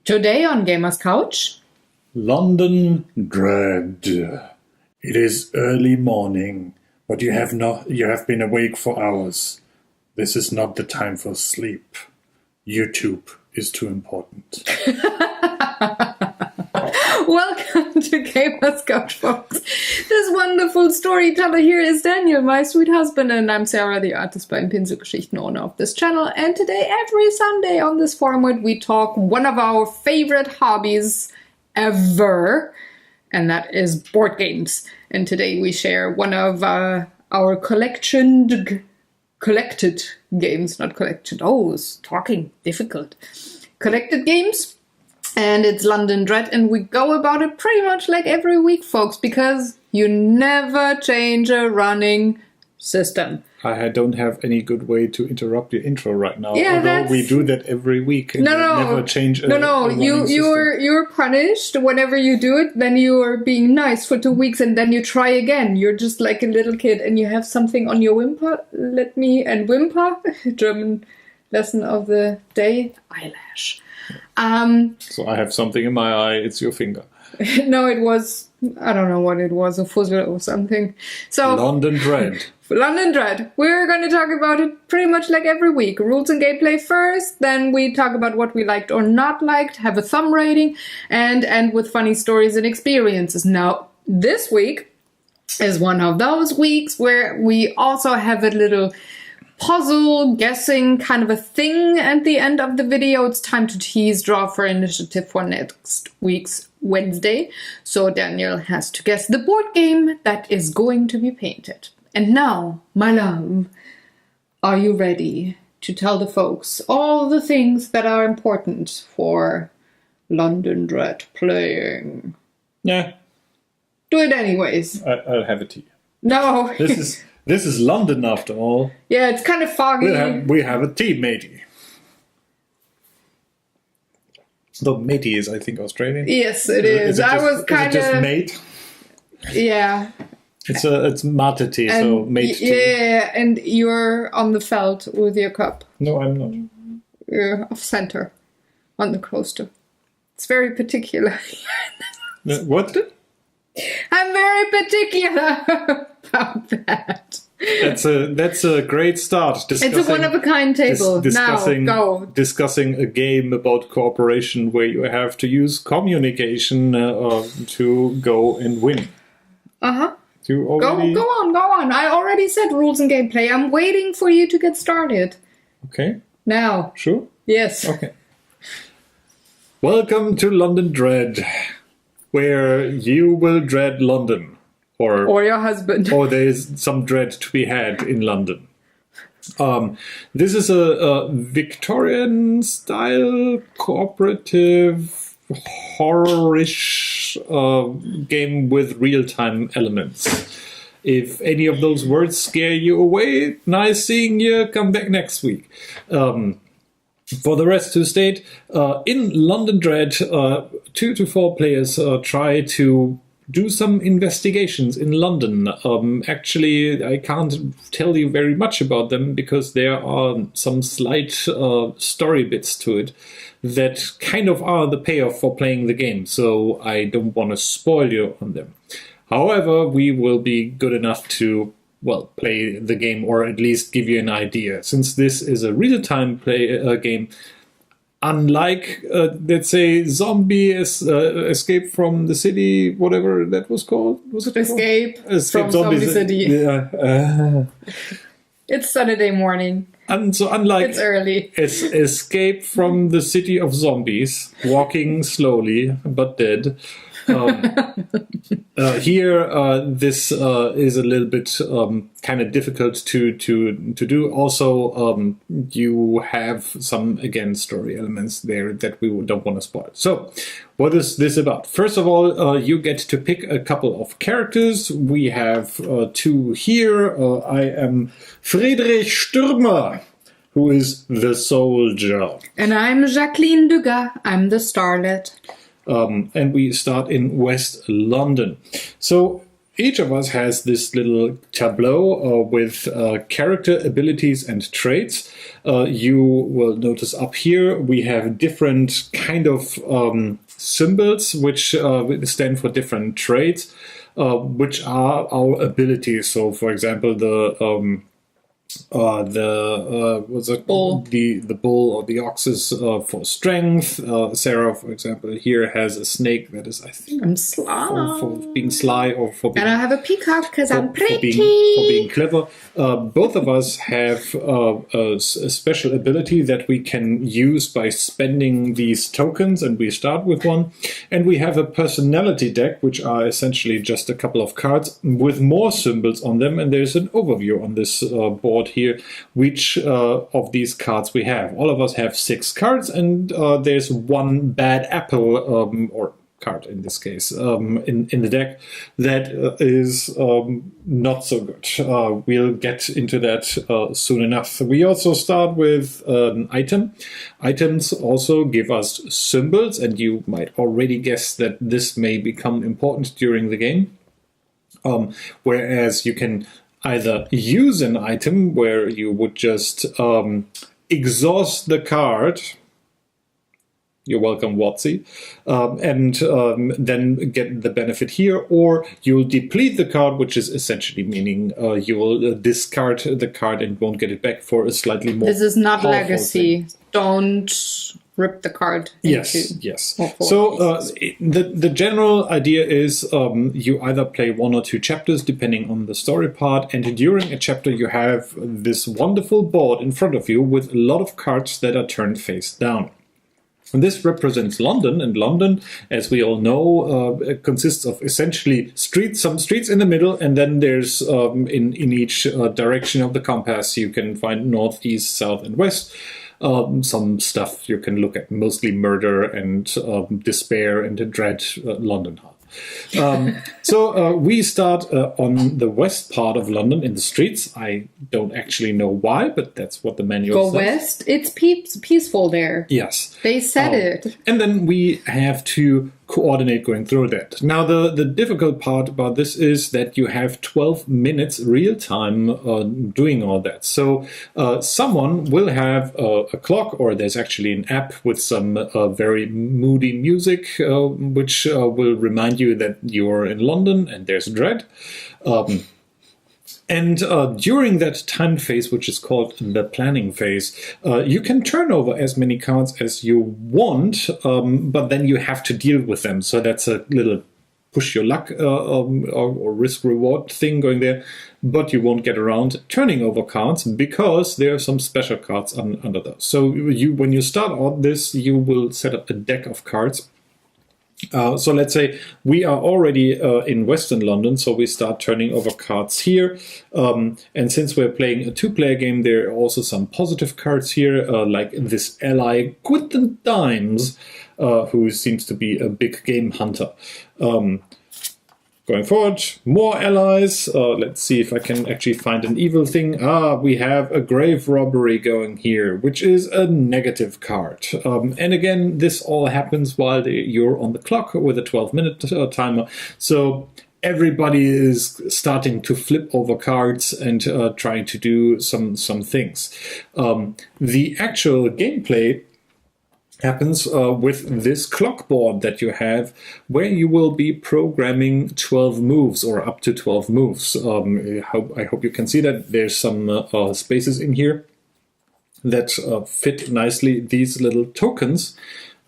Today on Gamers Couch, London Dread. It is early morning, but you have been awake for hours. This is not the time for sleep. YouTube is too important. welcome to Gamers Couch, folks. This wonderful storyteller here is Daniel, my sweet husband, and I'm Sarah, the artist by Pinselgeschichten, owner of this channel. And today, every Sunday on this format, we talk one of our favorite hobbies ever, and that is board games. And today we share one of our collected games, not collection. Oh, it's talking difficult. Collected games. And it's London Dread, and we go about it pretty much like every week, folks, because you never change a running system. I don't have any good way to interrupt your intro right now. Yeah, although we do that every week. And never change a running system. You're punished whenever you do it. Then you are being nice for 2 weeks, and then you try again. You're just like a little kid, and you have something on your whimper. Whimper, German lesson of the day, eyelash. So I have something in my eye. It's your finger. No, it was, I don't know what it was, a fuzzle or something. So London Dread. London Dread. We're going to talk about it pretty much like every week. Rules and gameplay first, then we talk about what we liked or not liked, have a thumb rating, and end with funny stories and experiences. Now, this week is one of those weeks where we also have a little puzzle guessing kind of a thing at the end of the video. It's time to tease draw for initiative for next week's Wednesday. So Daniel has to guess the board game that is going to be painted. And now, my love, are you ready to tell the folks all the things that are important for London Dread playing? Yeah. Do it anyways. I'll have a tea. No. This is London after all. Yeah, it's kind of foggy. We have a tea, matey. Though matey is, I think, Australian. Yes, it is. I was kind of just mate. Yeah. It's mate tea, so mate tea. Yeah, and you're on the felt with your cup. No, I'm not. You're off center on the coaster. It's very particular. What? I'm very particular about that. That's a great start. It's a one-of-a-kind table. Discussing, now, go. Discussing a game about cooperation where you have to use communication to go and win. Uh-huh. Go on. I already said rules and gameplay. I'm waiting for you to get started. Okay. Now. Sure? Yes. Okay. Welcome to London Dread, where you will dread London. Or your husband. Or there's some dread to be had in London. This is a Victorian-style, cooperative, horror-ish game with real-time elements. If any of those words scare you away, nice seeing you. Come back next week. For the rest to state, in London Dread, 2 to 4 players try to do some investigations in London. Actually, I can't tell you very much about them because there are some slight story bits to it that kind of are the payoff for playing the game, so I don't want to spoil you on them. However, we will be good enough to, play the game or at least give you an idea. Since this is a real-time game, unlike, let's say, Zombie Escape from the City, whatever that was called. Was it Escape from Zombie City. Yeah. It's Saturday morning. And so unlike it's early. It's Escape from the City of Zombies, walking slowly but dead. Here, this is a little bit kind of difficult to do. Also, you have some, again, story elements there that we don't want to spoil. So, what is this about? First of all, you get to pick a couple of characters. We have 2 here. I am Friedrich Stürmer, who is the soldier. And I'm Jacqueline Dugas. I'm the starlet. And we start in West London. So each of us has this little tableau with character abilities and traits. You will notice up here we have different kind of symbols which stand for different traits, which are our abilities. So, for example, the bull. The bull or the ox is for strength. Sarah, for example, here has a snake that is, I think, I'm sly. for being sly or for being. And I have a peacock because I'm pretty. For being clever. Both of us have a special ability that we can use by spending these tokens, and we start with one. And we have a personality deck, which are essentially just a couple of cards with more symbols on them, and there's an overview on this board here, which of these cards we have. All of us have 6 cards, and there's one bad apple, or card in this case, in the deck that is not so good. We'll get into that soon enough. We also start with an item. Items also give us symbols, and you might already guess that this may become important during the game. Whereas you can either use an item where you would just exhaust the card. You're welcome, Watsy. And then get the benefit here, or you'll deplete the card, which is essentially meaning you will discard the card and won't get it back for a slightly more. This is not powerful legacy. thing. Don't rip the card into. Yes. or four So pieces. the general idea is you either play 1 or 2 chapters depending on the story part, and during a chapter you have this wonderful board in front of you with a lot of cards that are turned face down. And this represents London, and London, as we all know, consists of essentially some streets in the middle, and then there's in each direction of the compass you can find north, east, south, and west. Some stuff you can look at, mostly murder and despair and dread London. So we start on the west part of London in the streets. I don't actually know why, but that's what the manual Go says. west. It's peaceful there. Yes. They said it. And then we have to coordinate going through that. Now, the difficult part about this is that you have 12 minutes real time doing all that. So someone will have a clock, or there's actually an app with some very moody music, which will remind you that you're in London and there's dread. And during that time phase, which is called the planning phase, you can turn over as many cards as you want, but then you have to deal with them. So that's a little push your luck or risk reward thing going there. But you won't get around turning over cards because there are some special cards under those. So when you start on this, you will set up a deck of cards. So let's say we are already in Western London, so we start turning over cards here. And since we're playing a 2-player game, there are also some positive cards here, like this ally, Quentin Dimes, who seems to be a big game hunter. Going forward, more allies. Let's see if I can actually find an evil thing. We have a grave robbery going here, which is a negative card. And again, this all happens while you're on the clock with a 12-minute timer. So everybody is starting to flip over cards and trying to do some things. The actual gameplay happens with this clock board that you have, where you will be programming 12 moves or up to 12 moves. I hope you can see that there's some spaces in here that fit nicely these little tokens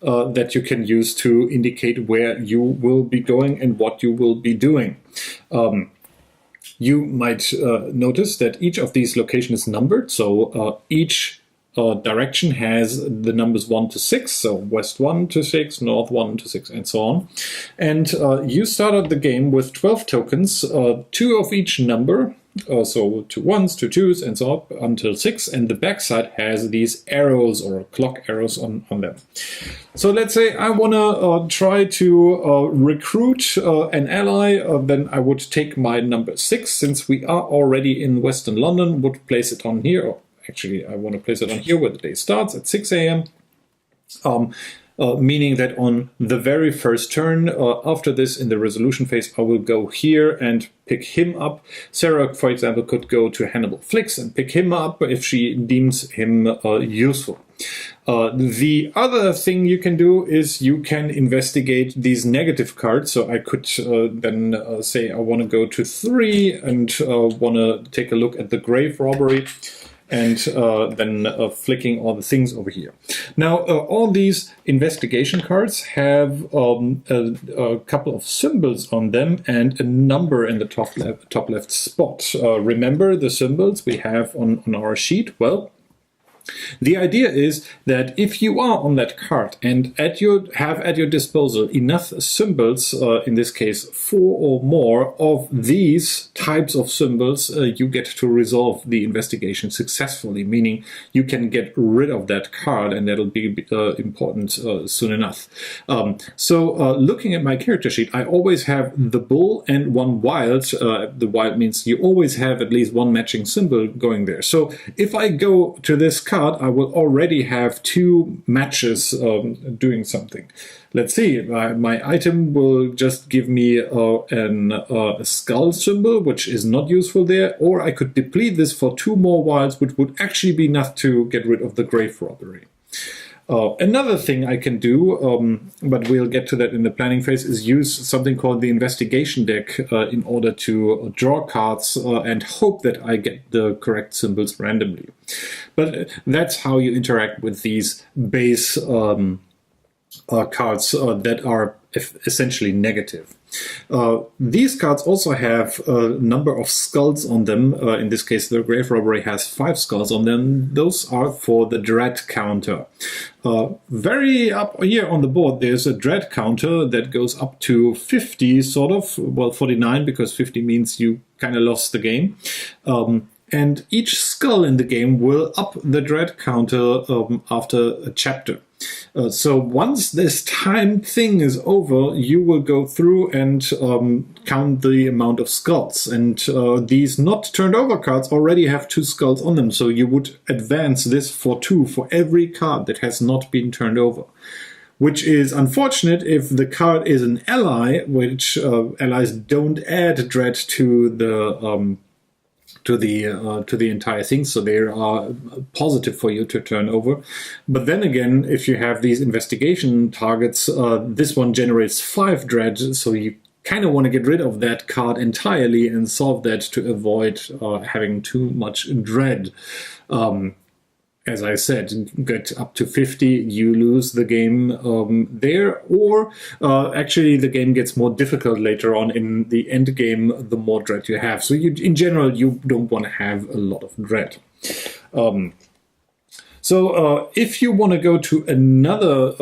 that you can use to indicate where you will be going and what you will be doing. You might notice that each of these locations is numbered, so each direction has the numbers 1 to 6, so west 1 to 6, north 1 to 6, and so on. And you started the game with 12 tokens, 2 of each number, so 2 1s, 2 2s, and so on until 6, and the backside has these arrows or clock arrows on them. So let's say I want to try to recruit an ally, then I would take my number 6, since we are already in Western London, would place it on here. Actually, I want to place it on here where the day starts at 6 a.m. meaning that on the very first turn, after this in the resolution phase, I will go here and pick him up. Sarah, for example, could go to Hannibal Flicks and pick him up if she deems him useful. The other thing you can do is you can investigate these negative cards. So I could then say I want to go to 3 and want to take a look at the grave robbery, and then flicking all the things over here. Now, all these investigation cards have a couple of symbols on them and a number in the top left spot. Remember the symbols we have on our sheet? Well, the idea is that if you are on that card and have at your disposal enough symbols, in this case 4 or more of these types of symbols, you get to resolve the investigation successfully, meaning you can get rid of that card, and that'll be important soon enough. So looking at my character sheet, I always have the bull and 1 wild. The wild means you always have at least 1 matching symbol going there. So if I go to this card, I will already have 2 matches doing something. Let's see, my item will just give me a skull symbol, which is not useful there, or I could deplete this for 2 more wilds, which would actually be enough to get rid of the grave robbery. Another thing I can do, but we'll get to that in the planning phase, is use something called the investigation deck in order to draw cards and hope that I get the correct symbols randomly. But that's how you interact with these base cards that are essentially negative. These cards also have a number of skulls on them. In this case, the grave robbery has 5 skulls on them. Those are for the dread counter. Very up here on the board, there's a dread counter that goes up to 50, sort of. Well, 49, because 50 means you kind of lost the game. And each skull in the game will up the dread counter after a chapter. So once this time thing is over, you will go through and count the amount of skulls. And these not turned over cards already have 2 skulls on them. So you would advance this for 2 for every card that has not been turned over. Which is unfortunate if the card is an ally, which allies don't add dread to the entire thing, so they are positive for you to turn over. But then again, if you have these investigation targets, this one generates 5 dread, so you kind of want to get rid of that card entirely and solve that to avoid having too much dread. As I said, get up to 50, you lose the game there, or actually the game gets more difficult later on in the end game the more dread you have. So in general, you don't want to have a lot of dread. So if you want to go to another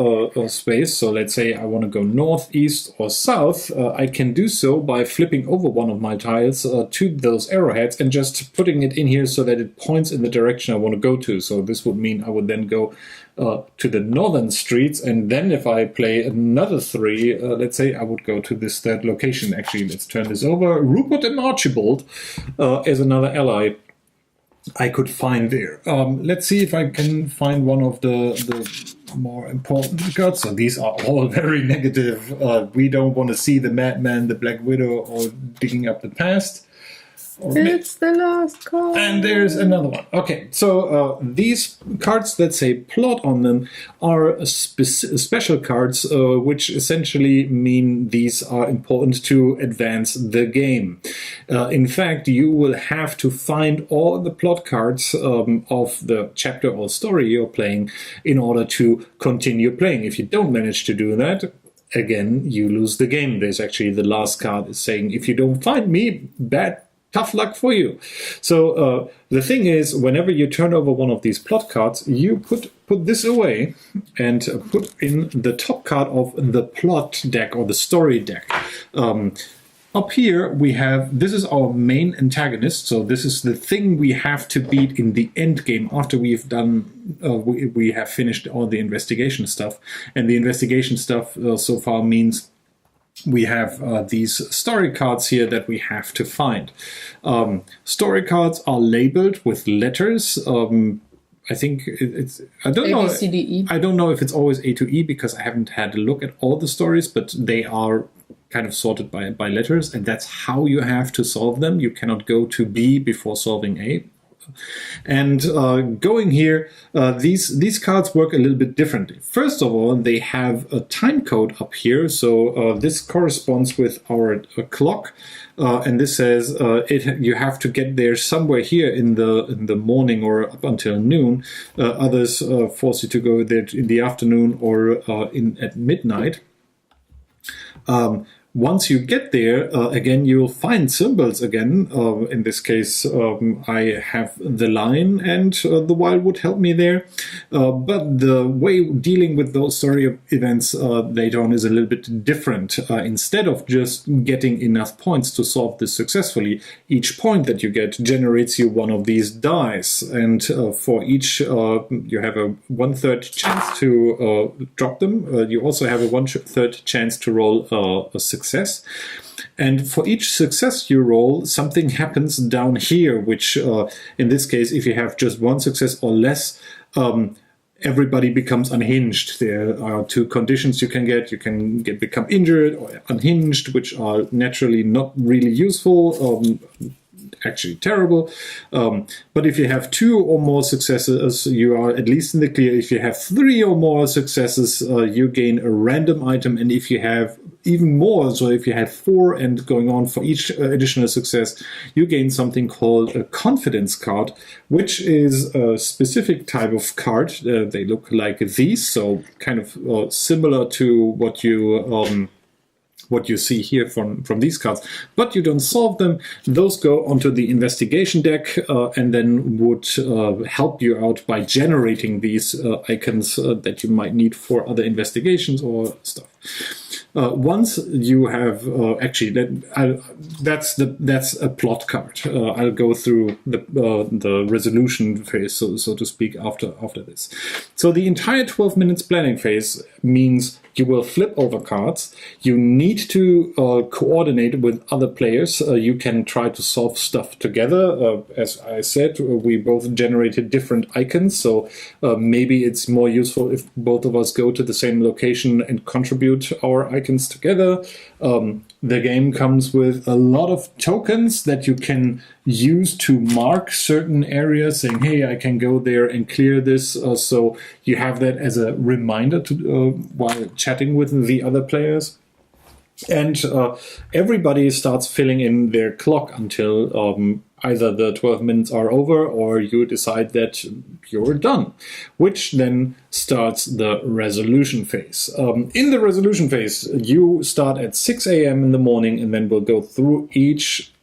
space, so let's say I want to go north, east, or south, I can do so by flipping over one of my tiles to those arrowheads and just putting it in here so that it points in the direction I want to go to. So this would mean I would then go to the northern streets, and then if I play another 3, let's say I would go to this 3rd location. Actually, let's turn this over. Rupert and Archibald as another ally I could find there. Let's see if I can find one of the more important cards. So these are all very negative. We don't want to see the Madman, the Black Widow, or digging up the past. It's the last card. And there's another one. Okay, so these cards that say plot on them are special cards, which essentially mean these are important to advance the game. In fact, you will have to find all the plot cards of the chapter or story you're playing in order to continue playing. If you don't manage to do that, again, you lose the game. There's actually the last card is saying, if you don't find me, tough luck for you. So the thing is, whenever you turn over one of these plot cards, you put this away and put in the top card of the plot deck or the story deck. Up here we have, this is our main antagonist, so this is the thing we have to beat in the end game after we've done, we have finished all the investigation stuff. And the investigation stuff so far means we have these story cards here that we have to find. Story cards are labeled with letters. I think it's. I don't A, know. B, C, D, E. I don't know if it's always A to E because I haven't had a look at all the stories, but they are kind of sorted by letters, and that's how you have to solve them. You cannot go to B before solving A. And going here, these cards work a little bit differently. First of all, they have a time code up here. So this corresponds with our clock. And this says you have to get there somewhere here in the morning or up until noon. Others force you to go there in the afternoon or at midnight. Once you get there, again, you'll find symbols again. In this case, I have the line and the wildwood help me there. But the way dealing with those story events later on is a little bit different. Instead of just getting enough points to solve this successfully, each point that you get generates you one of these dice. And for each, you have a 1/3 chance to drop them. You also have a 1/3 chance to roll a success. And for each success you roll, something happens down here, which in this case, if you have just one success or less, everybody becomes unhinged. There are two conditions you can get. You can become injured or unhinged, which are naturally not really useful. Actually terrible. But if you have 2 or more successes, you are at least in the clear. If you have 3 or more successes, you gain a random item. And if you have even more, so if you have 4 and going on for each additional success, you gain something called a confidence card, which is a specific type of card. They look like these, so kind of similar to what you see here from these cards, but you don't solve them. Those go onto the investigation deck and then would help you out by generating these icons that you might need for other investigations or stuff. Once you have that's a plot card. I'll go through the resolution phase, so to speak, after this. So the entire 12 minutes planning phase means you will flip over cards. You need to coordinate with other players. You can try to solve stuff together. As I said, we both generated different icons, so maybe it's more useful if both of us go to the same location and contribute our icons together. The game comes with a lot of tokens that you can use to mark certain areas, saying, hey, I can go there and clear this. So you have that as a reminder to while chatting with the other players. And everybody starts filling in their clock until either the 12 minutes are over or you decide that you're done, which then starts the resolution phase. In the resolution phase, you start at 6 a.m. in the morning and then we'll go through each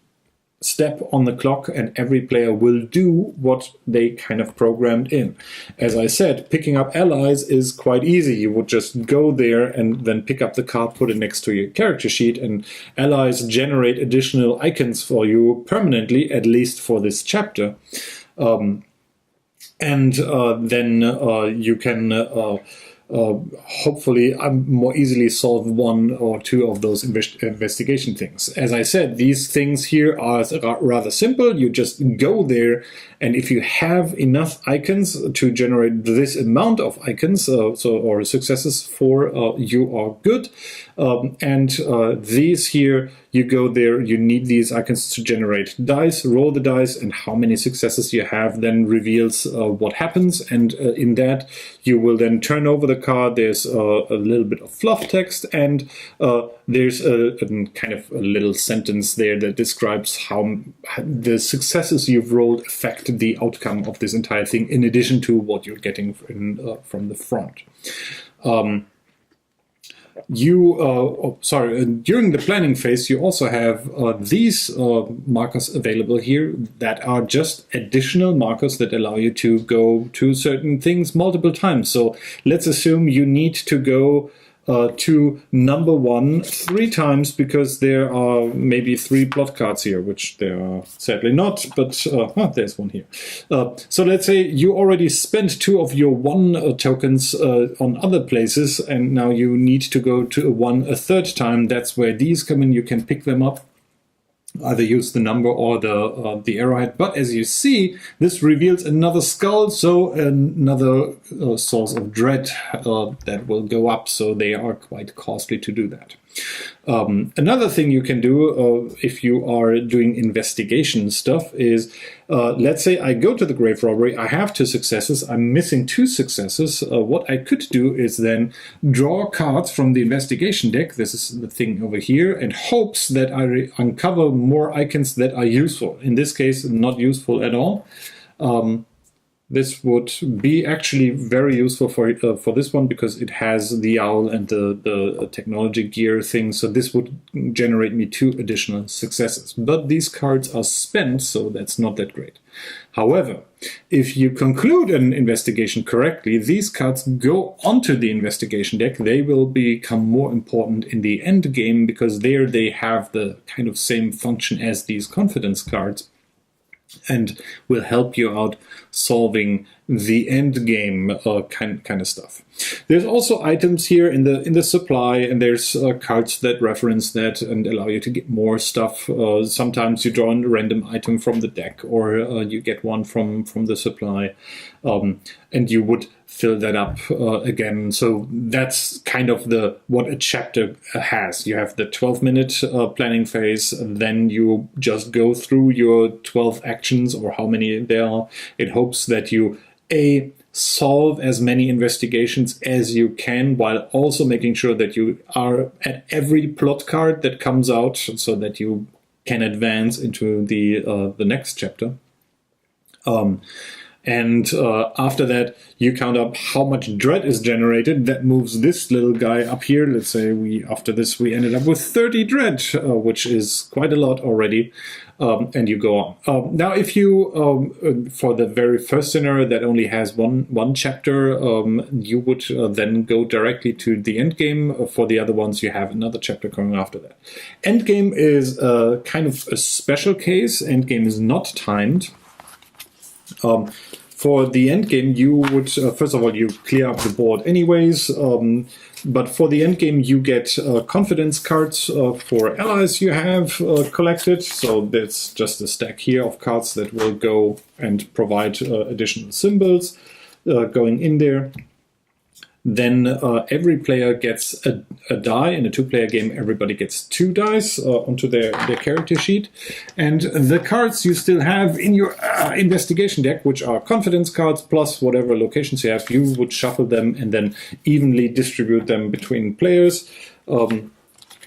step on the clock and every player will do what they kind of programmed in. As I said, picking up allies is quite easy. You would just go there and then pick up the card, put it next to your character sheet, and allies generate additional icons for you permanently, at least for this chapter. Then you can hopefully more easily solve 1 or 2 of those investigation things. As I said, these things here are rather simple. You just go there, and if you have enough icons to generate this amount of icons, or successes for, you are good. These here, you go there, you need these icons to generate dice, roll the dice, and how many successes you have then reveals what happens. And in that, you will then turn over the card. There's a little bit of fluff text, and there's a kind of a little sentence there that describes how the successes you've rolled affect the outcome of this entire thing, in addition to what you're getting from the front. During the planning phase, you also have these markers available here that are just additional markers that allow you to go to certain things multiple times. So let's assume you need to go to number 1 3 times because there are maybe 3 plot cards here, which there are sadly not, but there's one here. So let's say you already spent 2 of your 1 tokens on other places, and now you need to go to 1 a third time. That's where these come in. You can pick them up either use the number or the arrowhead. But as you see, this reveals another skull, so another source of dread that will go up. So they are quite costly to do that. Another thing you can do if you are doing investigation stuff is, let's say I go to the grave robbery, I have 2 successes, I'm missing 2 successes. What I could do is then draw cards from the investigation deck, this is the thing over here, and hopes that I uncover more icons that are useful. In this case, not useful at all. This would be actually very useful for this one because it has the owl and the technology gear thing. So this would generate me 2 additional successes. But these cards are spent, so that's not that great. However, if you conclude an investigation correctly, these cards go onto the investigation deck. They will become more important in the end game because there they have the kind of same function as these confidence cards, and will help you out solving the end game kind of stuff. There's also items here in the supply, and there's cards that reference that and allow you to get more stuff. Sometimes you draw a random item from the deck, or you get one from the supply, and you would fill that up again. So that's kind of what a chapter has. You have the 12-minute planning phase, then you just go through your 12 actions, or how many there are. It hopes that you solve as many investigations as you can, while also making sure that you are at every plot card that comes out, so that you can advance into the next chapter. And after that, you count up how much dread is generated. That moves this little guy up here. Let's say after this we ended up with 30 dread, which is quite a lot already. And you go on. Now, if you, for the very first scenario that only has one chapter, you would then go directly to the end game. For the other ones, you have another chapter coming after that. End game is kind of a special case. End game is not timed. For the end game, you would, first of all, you clear up the board anyways, but for the end game, you get confidence cards for allies you have collected. So that's just a stack here of cards that will go and provide additional symbols going in there. Then every player gets a die. In a 2-player game, everybody gets 2 dice onto their character sheet. And the cards you still have in your investigation deck, which are confidence cards plus whatever locations you have, you would shuffle them and then evenly distribute them between players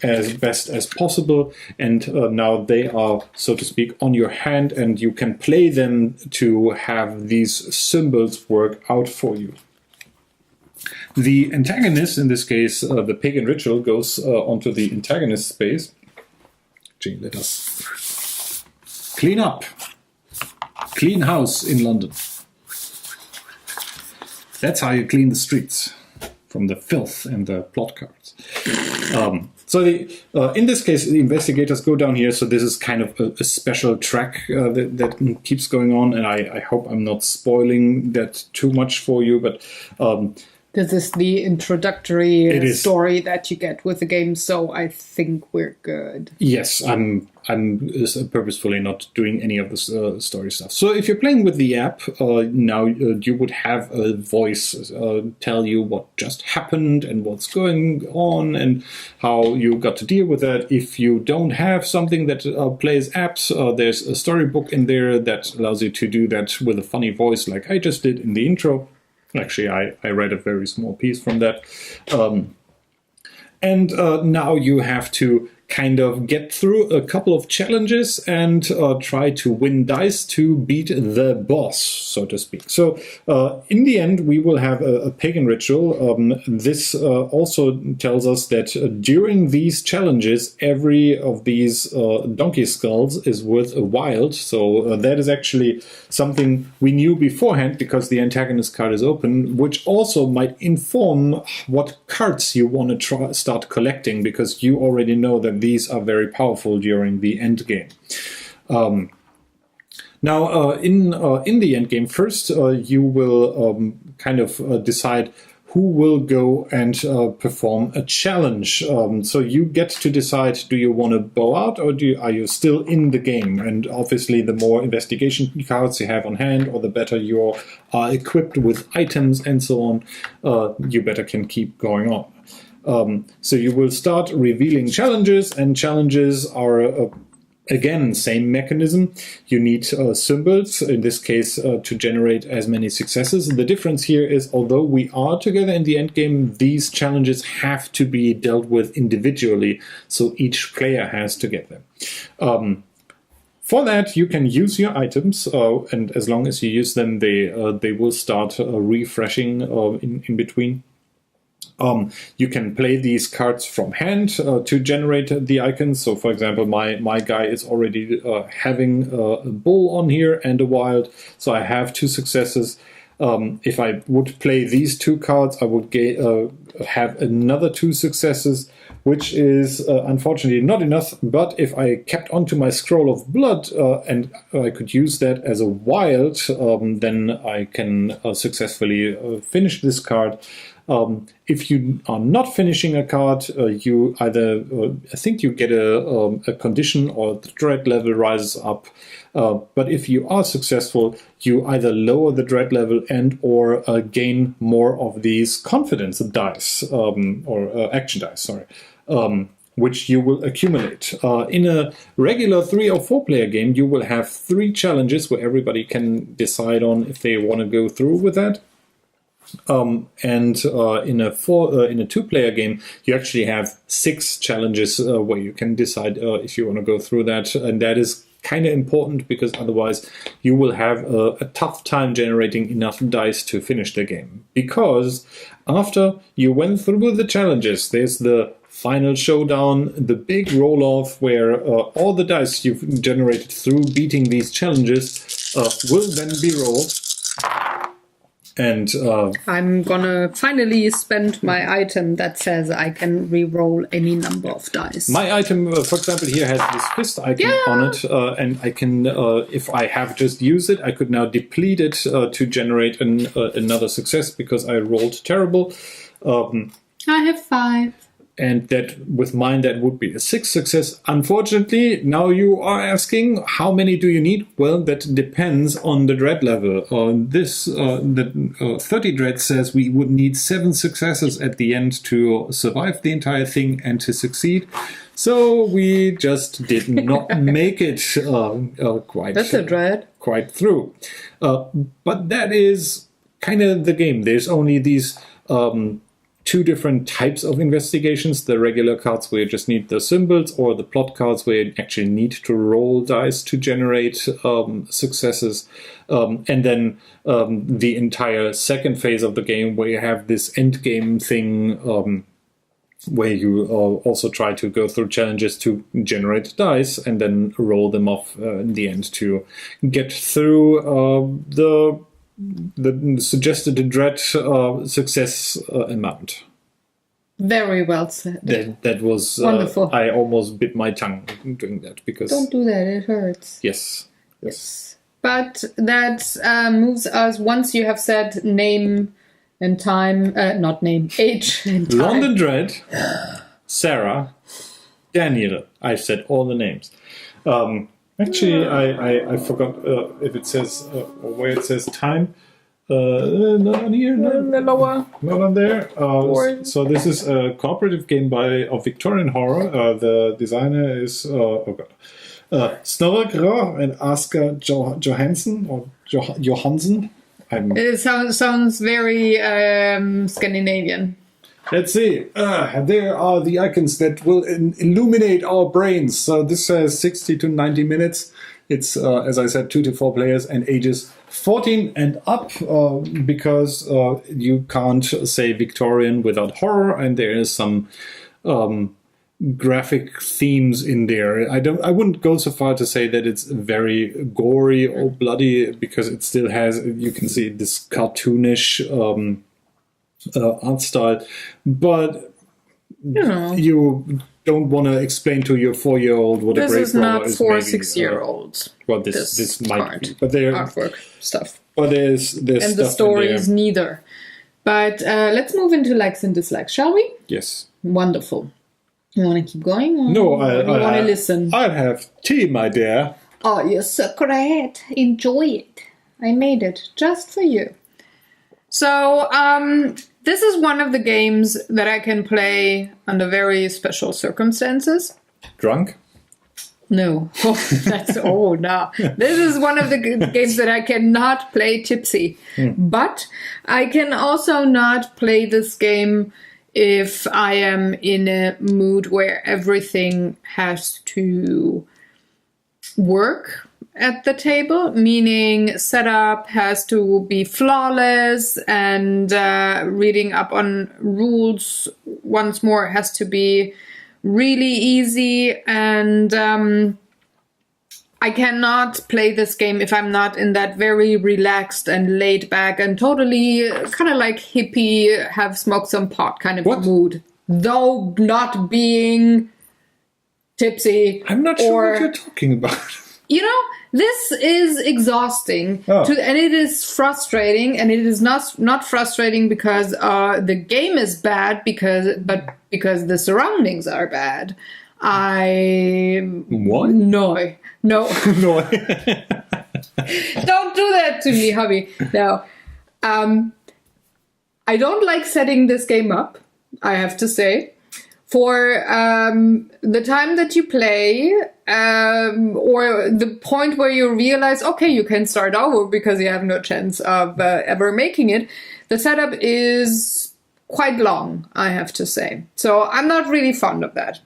as best as possible. And now they are, so to speak, on your hand, and you can play them to have these symbols work out for you. The antagonist, in this case, the pagan ritual, goes onto the antagonist space. Gee, let us clean up. Clean house in London. That's how you clean the streets from the filth and the plot cards. So in this case, the investigators go down here. So this is kind of a special track that keeps going on. And I hope I'm not spoiling that too much for you, but... this is the introductory story that you get with the game, so I think we're good. Yes, I'm purposefully not doing any of the story stuff. So if you're playing with the app, now you would have a voice tell you what just happened and what's going on and how you got to deal with that. If you don't have something that plays apps, there's a storybook in there that allows you to do that with a funny voice like I just did in the intro. Actually, I read a very small piece from that. And now you have to kind of get through a couple of challenges and try to win dice to beat the boss, so to speak. So in the end, we will have a pagan ritual. This also tells us that during these challenges, every of these donkey skulls is worth a wild. So that is actually something we knew beforehand because the antagonist card is open, which also might inform what cards you want to start collecting, because you already know that these are very powerful during the end game. Now, in the end game, first you will kind of decide who will go and perform a challenge. So you get to decide, do you want to bow out or are you still in the game? And obviously the more investigation cards you have on hand, or the better you are equipped with items and so on, you better can keep going on. So you will start revealing challenges, and challenges are again, same mechanism. You need symbols, in this case, to generate as many successes. The difference here is, although we are together in the end game, these challenges have to be dealt with individually, so each player has to get them. For that, you can use your items, and as long as you use them, they will start refreshing in between. You can play these cards from hand to generate the icons. So, for example, my guy is already having a bull on here and a wild, so I have 2 successes. If I would play these 2 cards, I would have another 2 successes, which is unfortunately not enough. But if I kept onto my scroll of blood and I could use that as a wild, then I can successfully finish this card. If you are not finishing a card, you either, I think you get a condition, or the dread level rises up. But if you are successful, you either lower the dread level and or gain more of these confidence dice, or action dice, sorry. Which you will accumulate. In a regular 3 or 4 player game, you will have 3 challenges where everybody can decide on if they want to go through with that. And in a 2-player game, you actually have 6 challenges where you can decide if you want to go through that, and that is kind of important, because otherwise you will have a tough time generating enough dice to finish the game. Because after you went through the challenges, there's the final showdown, the big roll-off, where all the dice you've generated through beating these challenges will then be rolled. And I'm gonna finally spend my item that says I can re-roll any number of dice. My item, for example, here has this fist icon on it, and I can, if I have just used it, I could now deplete it to generate another success, because I rolled terrible. I have 5. And that with mine, that would be a 6 success. Unfortunately, now you are asking, how many do you need? Well, that depends on the dread level. The 30 dread says we would need 7 successes at the end to survive the entire thing and to succeed. So we just did not make it quite. That's a dread. Quite through. But that is kind of the game. There's only these 2 different types of investigations: the regular cards where you just need the symbols, or the plot cards where you actually need to roll dice to generate successes. And then the entire second phase of the game, where you have this end game thing, where you also try to go through challenges to generate dice and then roll them off in the end to get through the suggested dread success amount. Very well said. That was wonderful. I almost bit my tongue doing that, because don't do that, it hurts. Yes. But that moves us, once you have said name and time, not name, age and time. London Dread, Sarah, Daniel. I've said all the names. Actually, I forgot if it says, or where it says time. Not on here, no. In the lower. Not on there. So this is a cooperative game of Victorian horror. The designer is, Snorre Grah and Asger Johansen, or Johansen. It sounds very Scandinavian. Let's see. There are the icons that will illuminate our brains. So this says 60 to 90 minutes. It's, as I said, 2 to 4 players and ages 14 and up, because you can't say Victorian without horror, and there is some graphic themes in there. I wouldn't go so far to say that it's very gory or bloody, because it still has, you can see this cartoonish art style, but you don't want to explain to your 4-year-old what a grave robber is. This is not for 6-year-olds. Well, this might be, but there artwork stuff. But there's and stuff the story is neither. But let's move into likes and dislikes, shall we? Yes. Wonderful. You want to keep going? Or No, you want to listen? I'll have tea, my dear. Oh, you're so great. Enjoy it. I made it just for you. So, this is one of the games that I can play under very special circumstances. Drunk? No. No. This is one of the games that I cannot play tipsy. But I can also not play this game if I am in a mood where everything has to work at the table, meaning setup has to be flawless, and reading up on rules once more has to be really easy, and I cannot play this game if I'm not in that very relaxed and laid back and totally kind of like hippie, have smoked some pot kind of mood, though not being tipsy. I'm not sure what you're talking about. You know, this is exhausting, and it is frustrating, and it is not frustrating because the game is bad, but because the surroundings are bad. What? No. No. Don't do that to me, hubby. No. I don't like setting this game up, I have to say. For the time that you play, or the point where you realize, okay, you can start over because you have no chance of ever making it, the setup is quite long, I have to say. So I'm not really fond of that.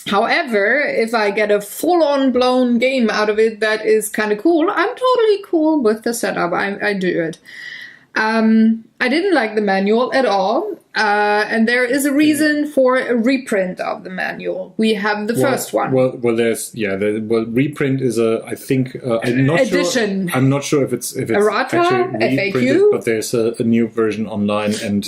However, if I get a full-on blown game out of it that is kind of cool, I'm totally cool with the setup. I do it. I didn't like the manual at all, and there is a reason for a reprint of the manual. We have the first one. Reprint is I think I'm not edition. Sure. I'm not sure if it's Errata, actually reprinted, FAQ, but there's a new version online, and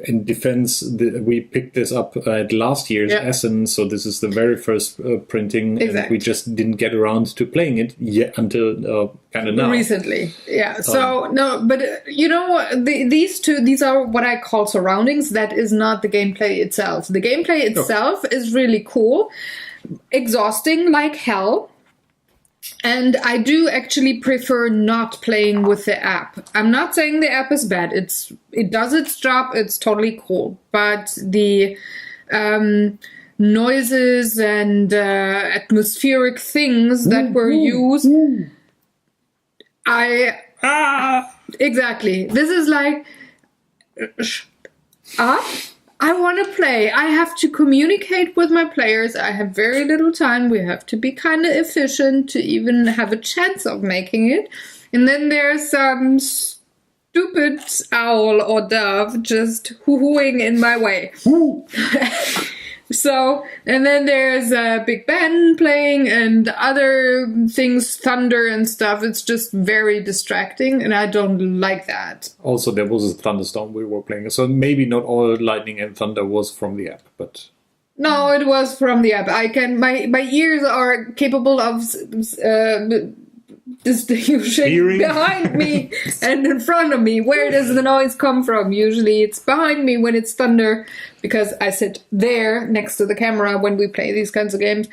in defense, we picked this up at last year's Essen, so this is the very first printing, and we just didn't get around to playing it yet until kind of now. Recently, yeah. So, no, but you know, these are what I call surroundings. That is not the gameplay itself. The gameplay itself is really cool, exhausting like hell. And I do actually prefer not playing with the app. I'm not saying the app is bad. It does its job. It's totally cool. But the noises and atmospheric things that were used, exactly. This is like, I want to play. I have to communicate with my players. I have very little time. We have to be kind of efficient to even have a chance of making it. And then there's some stupid owl or dove just hoo-hooing in my way. So, and then there's Big Ben playing and other things, thunder and stuff. It's just very distracting, and I don't like that. Also, there was a thunderstorm we were playing, so maybe not all lightning and thunder was from the app, but... No, it was from the app. My ears are capable of distinguishing behind me and in front of me. Where does the noise come from? Usually it's behind me when it's thunder, because I sit there next to the camera when we play these kinds of games.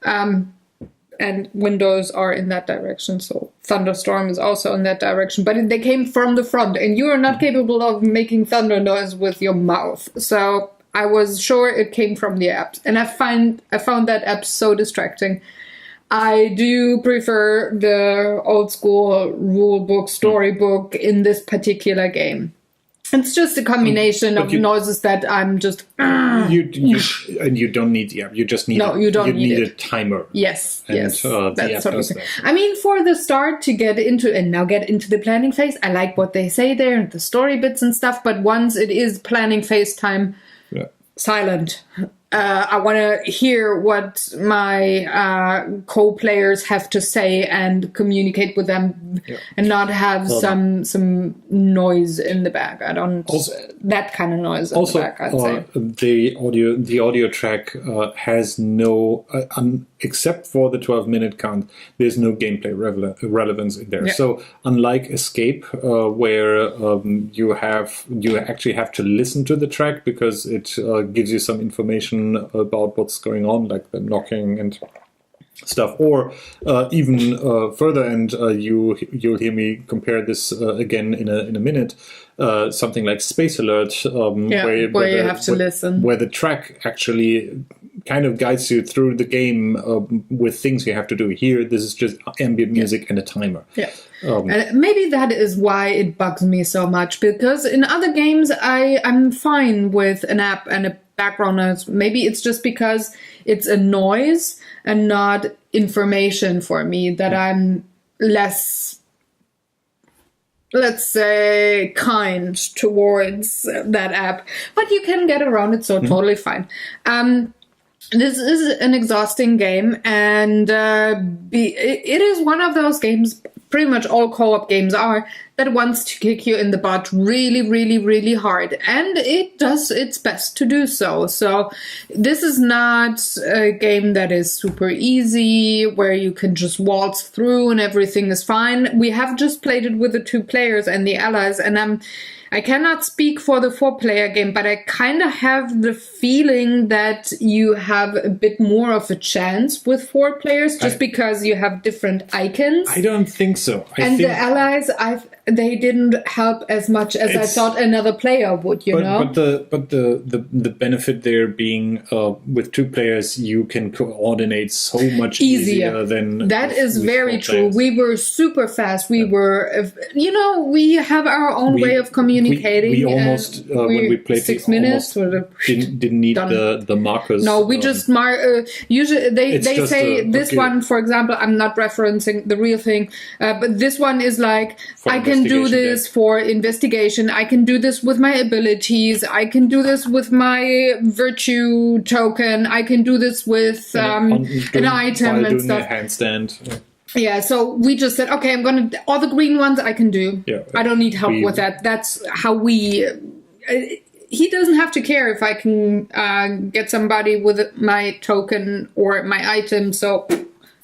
And windows are in that direction, so thunderstorm is also in that direction. But they came from the front, and you are not capable of making thunder noise with your mouth. So I was sure it came from the app. And I found that app so distracting. I do prefer the old school rule book, storybook in this particular game. It's just a combination of noises that I'm just... And you don't need the app. You just need you need a timer. Yes, and, yes. that's totally that. I mean, for the start to get into the planning phase, I like what they say there, the story bits and stuff, but once it is planning phase time, silent. I want to hear what my co-players have to say and communicate with them, and not have some noise in the back. I don't that kind of noise in the back. I'd say the audio track has no, except for the 12-minute count, there's no gameplay relevance in there. So unlike Escape, where you actually have to listen to the track because it gives you some information about what's going on, like the knocking and stuff, or even further, and you'll hear me compare this again in a minute. Something like Space Alert, where you have to listen, where the track actually kind of guides you through the game with things you have to do. Here, this is just ambient music and a timer. And maybe that is why it bugs me so much, because in other games I'm fine with an app and a background noise. Maybe it's just because it's a noise and not information for me that I'm less, let's say, kind towards that app. But you can get around it, so totally fine. This is an exhausting game, and it is one of those games, pretty much all co-op games are, that wants to kick you in the butt really, really, really hard. And it does its best to do so. So this is not a game that is super easy, where you can just waltz through and everything is fine. We have just played it with the 2 players and the allies, and I cannot speak for the 4-player game, but I kind of have the feeling that you have a bit more of a chance with 4 players, just because you have different icons. I don't think so. The allies, they didn't help as much as I thought another player would, you know? But the benefit there being with 2 players, you can coordinate so much easier than... That is very true. We were super fast. We were, we have our own way of communicating. We almost, when we played 6 minutes, didn't need the markers. No, we just mark. Usually, they say this one, for example. I'm not referencing the real thing, but this one is like, I can do this for investigation. I can do this with my abilities. I can do this with my virtue token. I can do this with an item and stuff. Handstand. Yeah, so we just said, okay, all the green ones I can do. Yeah, I don't need help with that. That's how he doesn't have to care if I can get somebody with my token or my item. So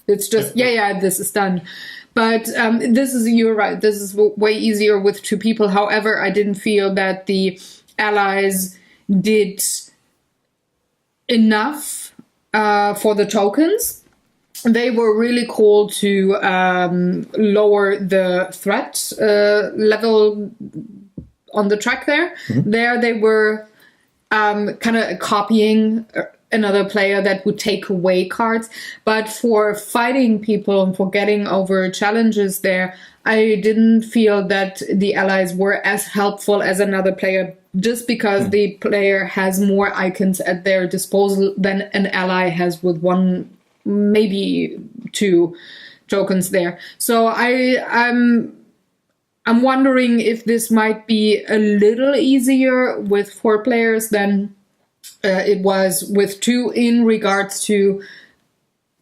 it's just, this is done. But you're right, this is way easier with 2 people. However, I didn't feel that the allies did enough for the tokens. They were really cool to lower the threat level on the track there. There they were kind of copying another player that would take away cards. But for fighting people and for getting over challenges there, I didn't feel that the allies were as helpful as another player, just because the player has more icons at their disposal than an ally has with 1, maybe 2 tokens there. So I'm wondering if this might be a little easier with 4 players than it was with 2 in regards to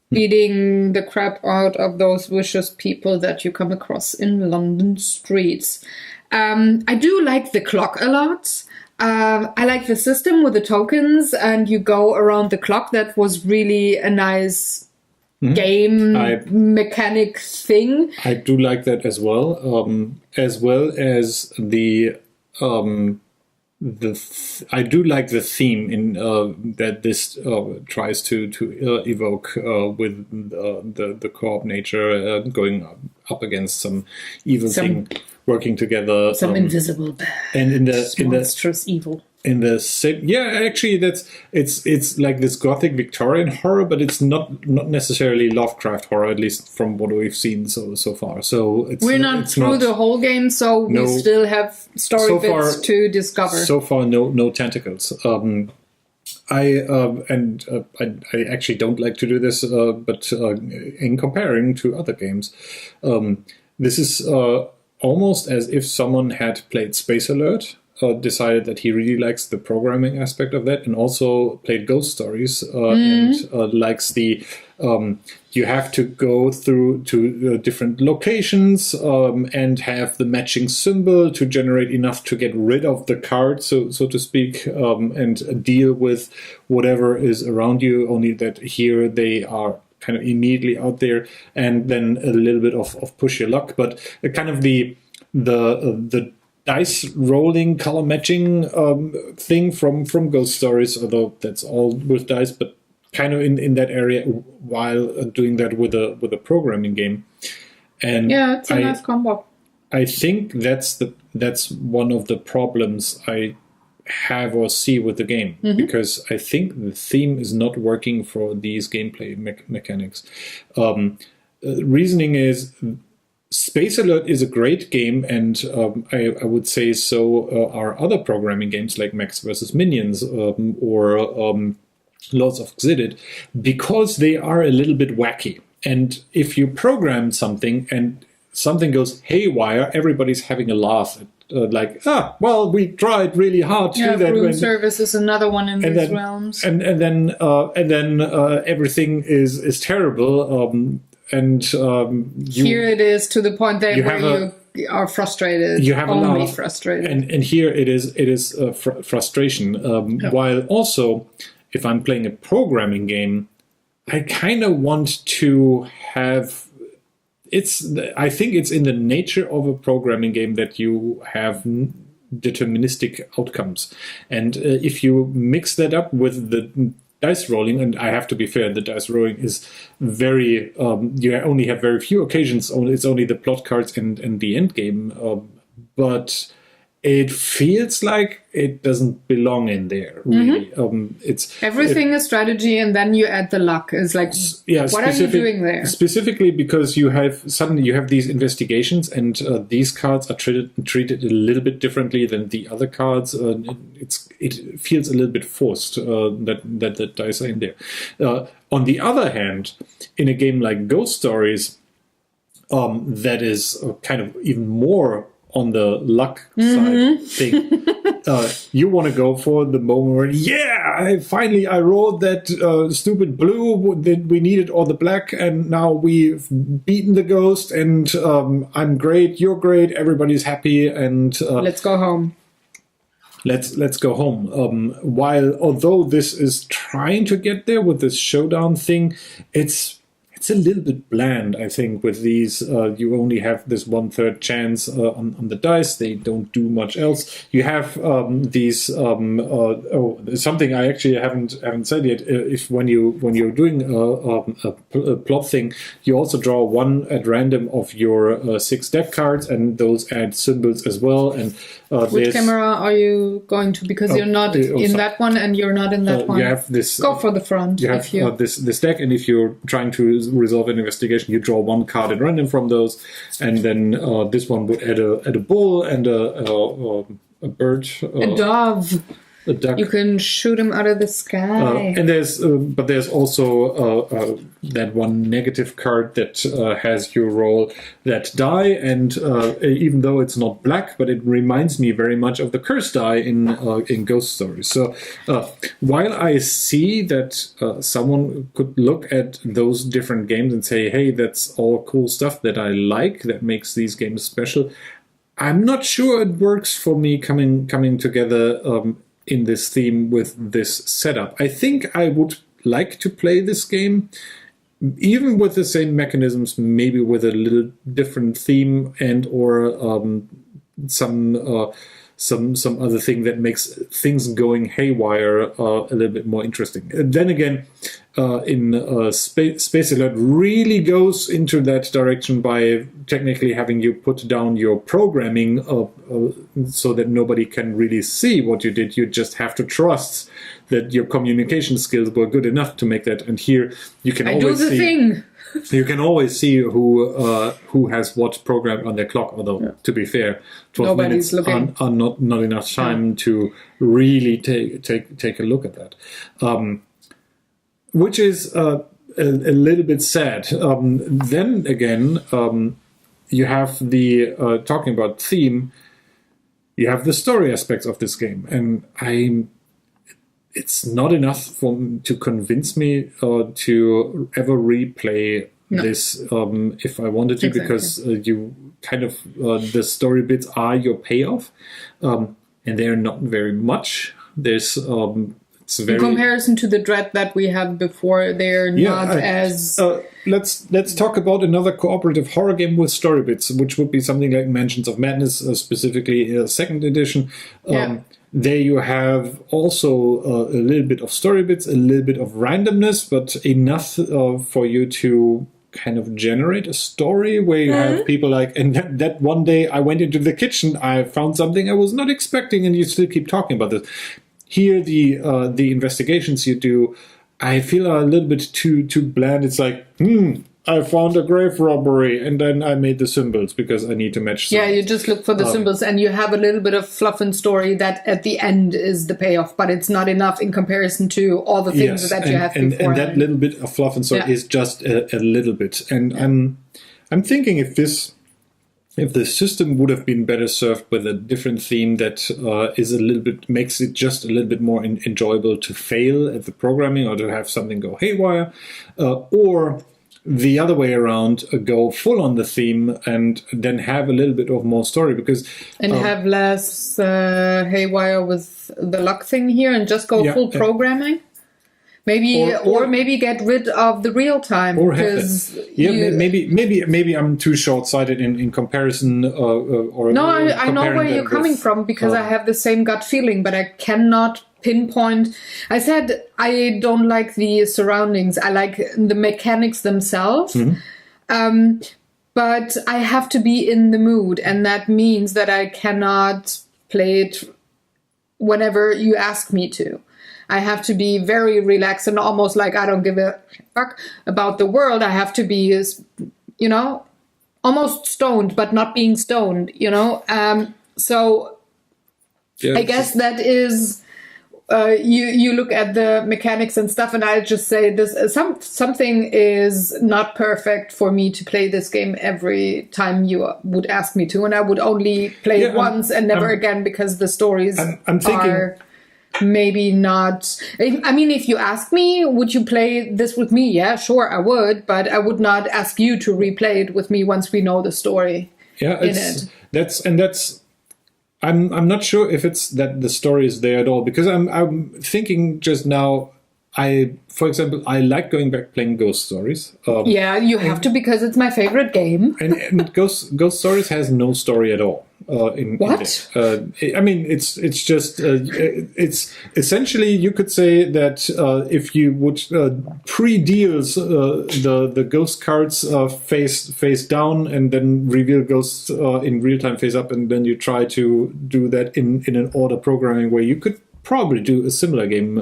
beating the crap out of those vicious people that you come across in London streets. I do like the clock a lot. I like the system with the tokens, and you go around the clock. That was really a nice game mechanic thing. I do like that as well as the I do like the theme in that this tries to evoke with the co-op nature, going up against some evil thing, working together, some invisible bad, and in the monstrous evil. In the same, actually, it's like this gothic Victorian horror, but it's not necessarily Lovecraft horror, at least from what we've seen so far. So we're not through the whole game, so we still have story bits to discover. So far, no tentacles. I actually don't like to do this, but in comparing to other games, this is almost as if someone had played Space Alert. decided that he really likes the programming aspect of that, and also played Ghost Stories and likes the you have to go through to different locations and have the matching symbol to generate enough to get rid of the card, so to speak, and deal with whatever is around you. Only that here they are kind of immediately out there, and then a little bit of push your luck, but kind of the dice rolling color matching thing from Ghost Stories, although that's all with dice, but kind of in that area while doing that with a programming game. And yeah, it's a nice combo. I think that's one of the problems I have or see with the game, because I think the theme is not working for these gameplay mechanics. Reasoning is Space Alert is a great game, and I would say so are other programming games like Max vs. Minions or Lords of Xidit, because they are a little bit wacky. And if you program something and something goes haywire, everybody's having a laugh at well, we tried really hard to do that. Room service is another one in these realms. And then everything is terrible. Here it is to the point that you are frustrated. You have only laugh, frustrated, and here it is frustration. While also, if I'm playing a programming game, I kind of want to have. I think it's in the nature of a programming game that you have deterministic outcomes, and if you mix that up with the dice rolling, and I have to be fair, the dice rolling is very. You only have very few occasions. It's only the plot cards and the end game, but it feels like it doesn't belong in there. Really, it's everything is strategy, and then you add the luck. It's like, what are you doing there? Specifically, because you have these investigations, and these cards are treated a little bit differently than the other cards. It feels a little bit forced that the dice are in there. On the other hand, in a game like Ghost Stories, that is kind of even more on the luck side thing. You want to go for the moment where, I rolled that stupid blue that we needed, or the black, and now we've beaten the ghost, and I'm great, you're great, everybody's happy, and let's go home. Let's go home. Although this is trying to get there with this showdown thing, it's a little bit bland, I think, with these. You only have this 1/3 chance on the dice. They don't do much else. You have these. Something I actually haven't said yet. If when you're doing a plot thing, you also draw one at random of your 6 deck cards, and those add symbols as well. And which camera are you going to? Because you're not in that one, and you're not in that one. You have this. Go for the front. You have this deck, and if you're trying to resolve an investigation, you draw one card at random from those, and then this one would add a bull and a bird, a dove, a duck. You can shoot him out of the sky. And there's also that one negative card that has you roll that die, and even though it's not black, but it reminds me very much of the curse die in Ghost Stories. So while I see that someone could look at those different games and say, hey, that's all cool stuff that I like, that makes these games special, I'm not sure it works for me coming together in this theme with this setup. I think I would like to play this game, even with the same mechanisms, maybe with a little different theme and or some other thing that makes things going haywire a little bit more interesting. And then again, Space Alert really goes into that direction by technically having you put down your programming so that nobody can really see what you did. You just have to trust that your communication skills were good enough to make that. And here you can always see. Thing. You can always see who has what programmed on their clock. Although, to be fair, 12 minutes are not enough time to really take a look at that. Which is a little bit sad. Then again, you have the talking about theme. you have the story aspects of this game, and it's not enough to convince me to ever replay this if I wanted to, because you kind of the story bits are your payoff, and they're not very much. There's it's very, in comparison to the Dread that we had before, they're not as. Let's talk about another cooperative horror game with story bits, which would be something like Mansions of Madness, specifically second edition. There you have also a little bit of story bits, a little bit of randomness, but enough for you to kind of generate a story where you have people like, and that one day I went into the kitchen, I found something I was not expecting, and you still keep talking about this. Here, the investigations you do, I feel are a little bit too bland. It's like, I found a grave robbery, and then I made the symbols because I need to match them. Yeah, you just look for the symbols, and you have a little bit of fluff and story that at the end is the payoff, but it's not enough in comparison to all the things that you have before. And that little bit of fluff and story is just a little bit. And I'm thinking if the system would have been better served with a different theme that is a little bit, makes it just a little bit more enjoyable to fail at the programming or to have something go haywire, or the other way around, go full on the theme and then have a little bit of more story, because have less haywire with the luck thing here and just go full programming. Maybe or maybe get rid of the real time, or maybe I'm too short-sighted in comparison. I know where you're coming from, because I have the same gut feeling, but I cannot pinpoint. I said I don't like the surroundings. I like the mechanics themselves, but I have to be in the mood, and that means that I cannot play it whenever you ask me to. I have to be very relaxed and almost like I don't give a fuck about the world. I have to be, almost stoned, but not being stoned, So I guess that is, you look at the mechanics and stuff, and I just say this, something is not perfect for me to play this game every time you would ask me to, and I would only play it once and never again, because the stories are maybe not. I mean, if you ask me, would you play this with me? Yeah, sure, I would, but I would not ask you to replay it with me once we know the story. Yeah, that's. I'm not sure if it's that the story is there at all, because I'm thinking just now. For example, I like going back playing Ghost Stories. You have to, because it's my favorite game. and Ghost Stories has no story at all. What? I mean, it's just it's essentially, you could say that if you would pre-deals the ghost cards face down and then reveal ghosts in real time face up, and then you try to do that in an order programming way, you could probably do a similar game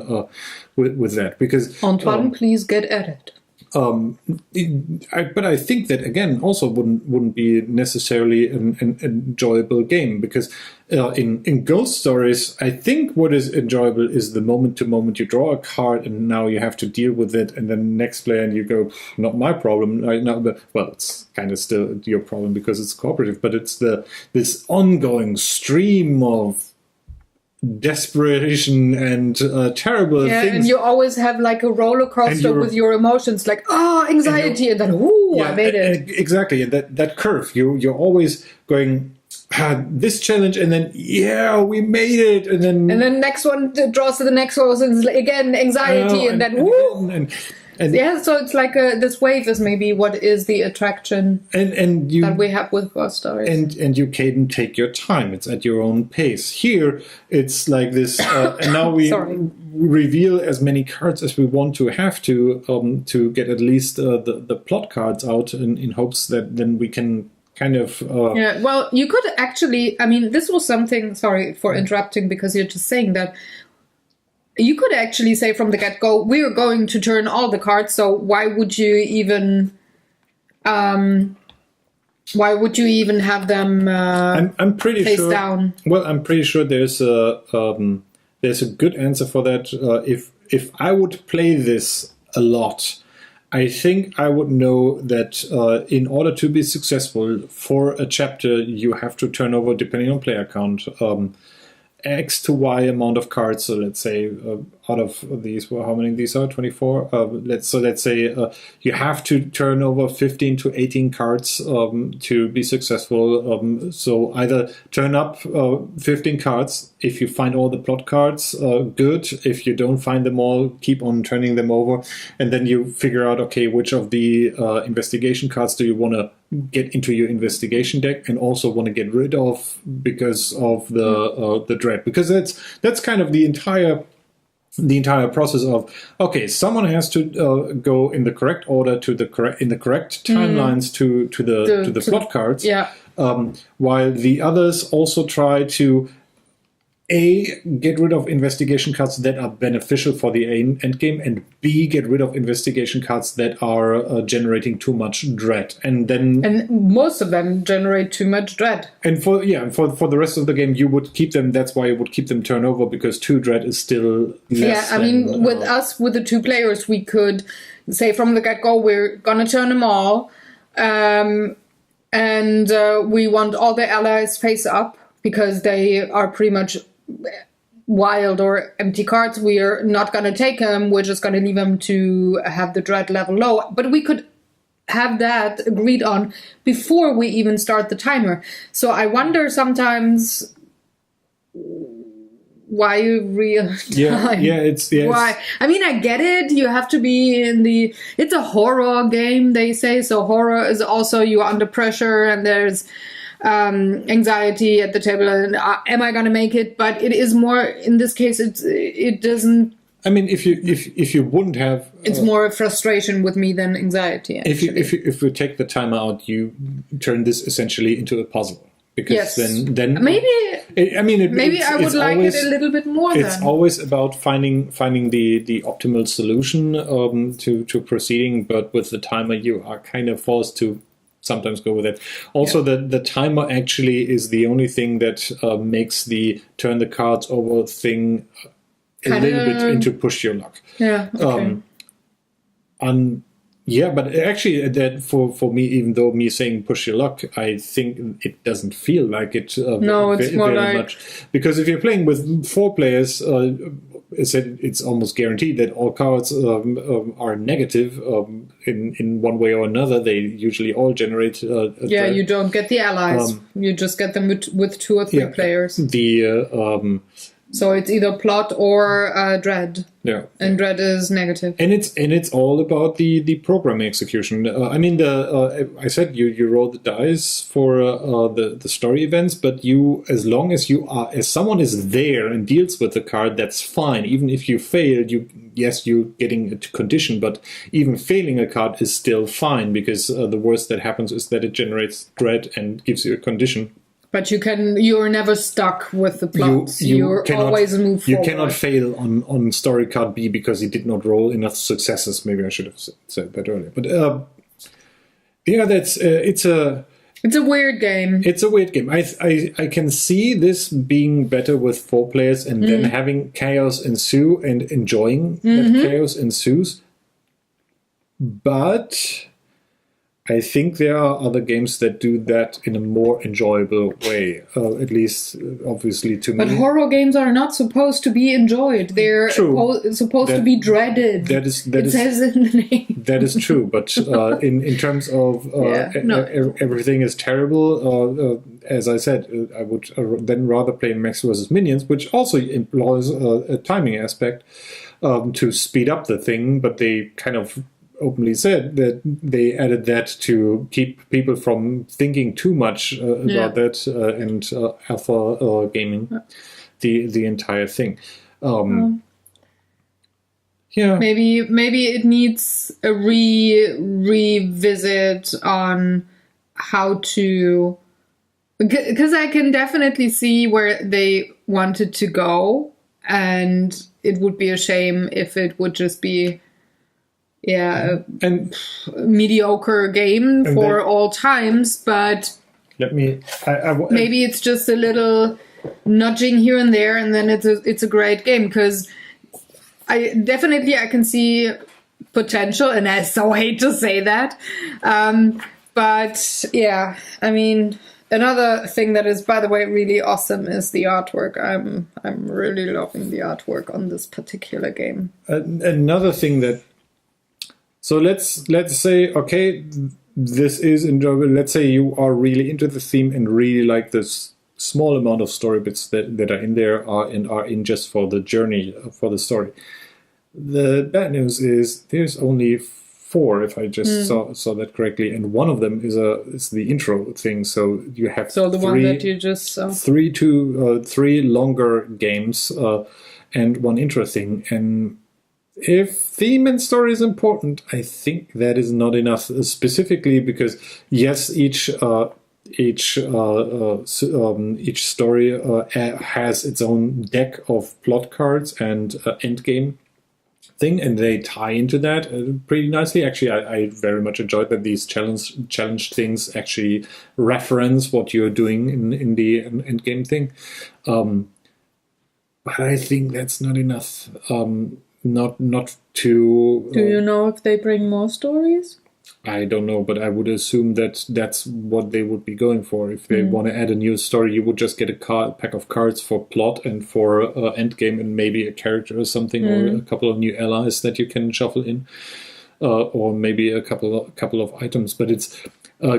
with that, because Antoine, please get at it. But I think that again also wouldn't be necessarily an enjoyable game, because in Ghost Stories, I think what is enjoyable is the moment to moment you draw a card and now you have to deal with it, and then next player and you go, not my problem. Well, it's kind of still your problem because it's cooperative, but it's this ongoing stream of desperation and terrible things. And you always have like a roller coaster with your emotions, like anxiety, and then I made it. Exactly, and that curve, you're always going this challenge, and then we made it, and then next one draws to the next one, and again anxiety, and then so it's like this wave is maybe what is the attraction that we have with Ghost Stories. And you can take your time. It's at your own pace. Here, it's like this, and now we reveal as many cards as we want to have to get at least the plot cards out in hopes that then we can kind of... well, you could actually... I mean, this was something... Sorry for interrupting, because you're just saying that you could actually say from the get-go, we're going to turn all the cards, so why would you even have them I'm pretty face sure, down? Well, I'm pretty sure there's a good answer for that. If I would play this a lot, I think I would know that in order to be successful for a chapter, you have to turn over, depending on player count, X to Y amount of cards. So let's say out of these, well, how many these are? 24. Let's say you have to turn over 15 to 18 cards to be successful. So either turn up 15 cards. If you find all the plot cards, good. If you don't find them all, keep on turning them over, and then you figure out, okay, which of the investigation cards do you want to get into your investigation deck, and also want to get rid of because of the dread, because that's kind of the entire process of, okay, someone has to go in the correct order in the correct timelines to the plot cards, while the others also try to get rid of investigation cards that are beneficial for the end game, and B, get rid of investigation cards that are generating too much dread. And most of them generate too much dread. And for the rest of the game, you would keep them. That's why you would keep them turnover, because 2 dread is still less. Yeah, I mean, with the 2 players, we could say from the get-go, we're gonna turn them all, and we want all the allies face up, because they are pretty much wild or empty cards. We are not going to take them. We're just going to leave them to have the dread level low. But we could have that agreed on before we even start the timer. So I wonder sometimes why real time. Why? I mean, I get it. You have to be it's a horror game, they say. So horror is also, you're under pressure, and there's anxiety at the table, and am I going to make it? But it is more, in this case, it doesn't. I mean, if you wouldn't have, it's more frustration with me than anxiety. Actually. If you take the timer out, you turn this essentially into a puzzle, because then maybe maybe I would like it a little bit more. It's always about finding the optimal solution to proceeding, but with the timer, you are kind of forced to sometimes go with it. Also, the timer actually is the only thing that makes the turn the cards over thing a little bit into push your luck. Yeah. Okay. But actually, that for me, even though me saying push your luck, I think it doesn't feel like it. No, it's more very much, because if you're playing with 4 players, it's almost guaranteed that all cards are negative in one way or another. They usually all generate. You don't get the allies. You just get them with 2 or 3 players. So it's either plot or dread. Yeah, and dread is negative. And it's all about the program execution. I mean, I said you roll the dice for the story events, but as long as as someone is there and deals with the card, that's fine. Even if you fail, you're getting a condition, but even failing a card is still fine, because the worst that happens is that it generates dread and gives you a condition. But you're never stuck with the plot. You always move forward. You cannot fail on story card B because you did not roll enough successes. Maybe I should have said that earlier. But it's a weird game. It's a weird game. I can see this being better with 4 players, and then having chaos ensue and enjoying that chaos ensues. But I think there are other games that do that in a more enjoyable way, at least, obviously, to me. But horror games are not supposed to be enjoyed. They're supposed to be dreaded. It says in the name. That is true, but in terms of everything is terrible, as I said, I would then rather play Max vs. Minions, which also employs a timing aspect to speed up the thing, but they kind of openly said that they added that to keep people from thinking too much about that and alpha gaming the entire thing. Maybe it needs a revisit on how to, because I can definitely see where they wanted to go, and it would be a shame if it would just be a mediocre game for all times. But maybe it's just a little nudging here and there, and then it's a great game, because I can see potential, and I so hate to say that. But yeah, I mean, another thing that is, by the way, really awesome is the artwork. I'm really loving the artwork on this particular game. Another thing that, so let's say, okay, this is enjoyable. Let's say you are really into the theme and really like this small amount of story bits that are in there are in just for the journey, for the story. The bad news is there's only 4, if I just saw that correctly, and one of them is the intro thing. So you have one that you just saw. 3 longer games and 1 intro thing. And if theme and story is important, I think that is not enough. Specifically because yes, each story has its own deck of plot cards and end game thing, and they tie into that pretty nicely. Actually, I very much enjoyed that these challenge things actually reference what you're doing in the end game thing. But I think that's not enough. Not to. Do you know if they bring more stories? I don't know, but I would assume that that's what they would be going for. If they want to add a new story, you would just get a pack of cards for plot and for endgame, and maybe a character or something, or a couple of new allies that you can shuffle in, or maybe a couple of items. But it's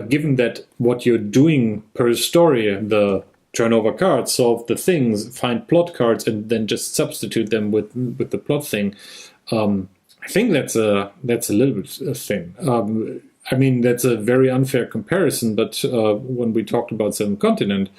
given that what you're doing per story, the turn over cards, solve the things, find plot cards, and then just substitute them with the plot thing. I think that's a little bit thin. I mean, that's a very unfair comparison, but when we talked about Seven Continent,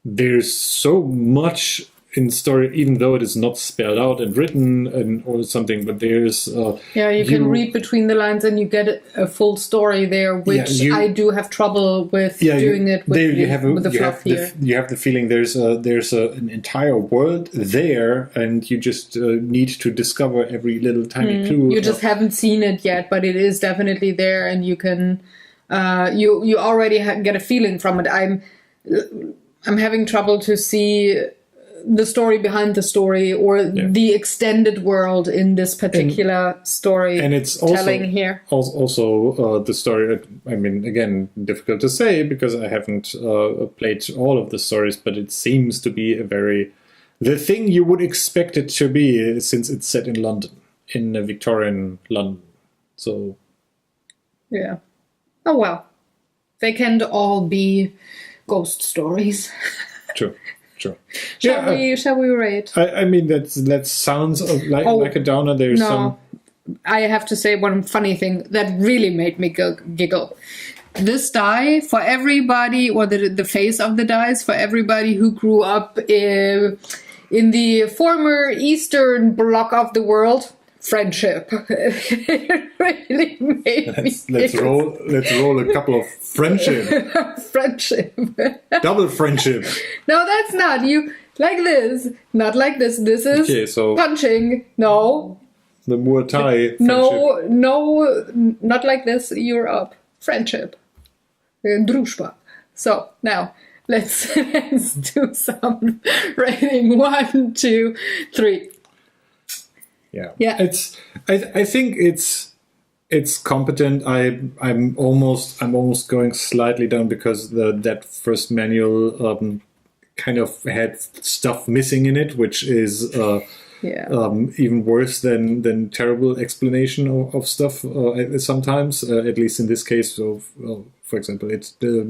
there's so much in story, even though it is not spelled out and written or something, but there's... you can read between the lines and you get a full story there, which I do have trouble with doing it with the fluff here. You have the feeling there's an entire world there, and you just need to discover every little tiny clue. You just haven't seen it yet, but it is definitely there, and you can... you already get a feeling from it. I'm having trouble to see the story behind the story, or the extended world in this particular story, and it's also telling here. Also, the story. I mean, again, difficult to say because I haven't played all of the stories, but it seems to be the thing you would expect it to be, since it's set in London, in Victorian London. So, yeah. Oh well, they can't all be ghost stories. True. Sure. Shall we rate? I mean, that sounds like a downer. There's some. I have to say one funny thing that really made me giggle. This die, for everybody, or the face of the dice, for everybody who grew up in the former Eastern bloc of the world, friendship. It really made me. Let's roll a couple of friendship. Friendship. Double friendship. No, that's not. You like this, not like this. This is punching. No. The Muay Thai. No, not like this. You're up. Friendship. Družba. So now let's do some rating. 1, 2, 3. Yeah. I think it's competent. I'm almost going slightly down because that first manual kind of had stuff missing in it, which is even worse than terrible explanation of stuff sometimes. At least in this case. So, for example, it's the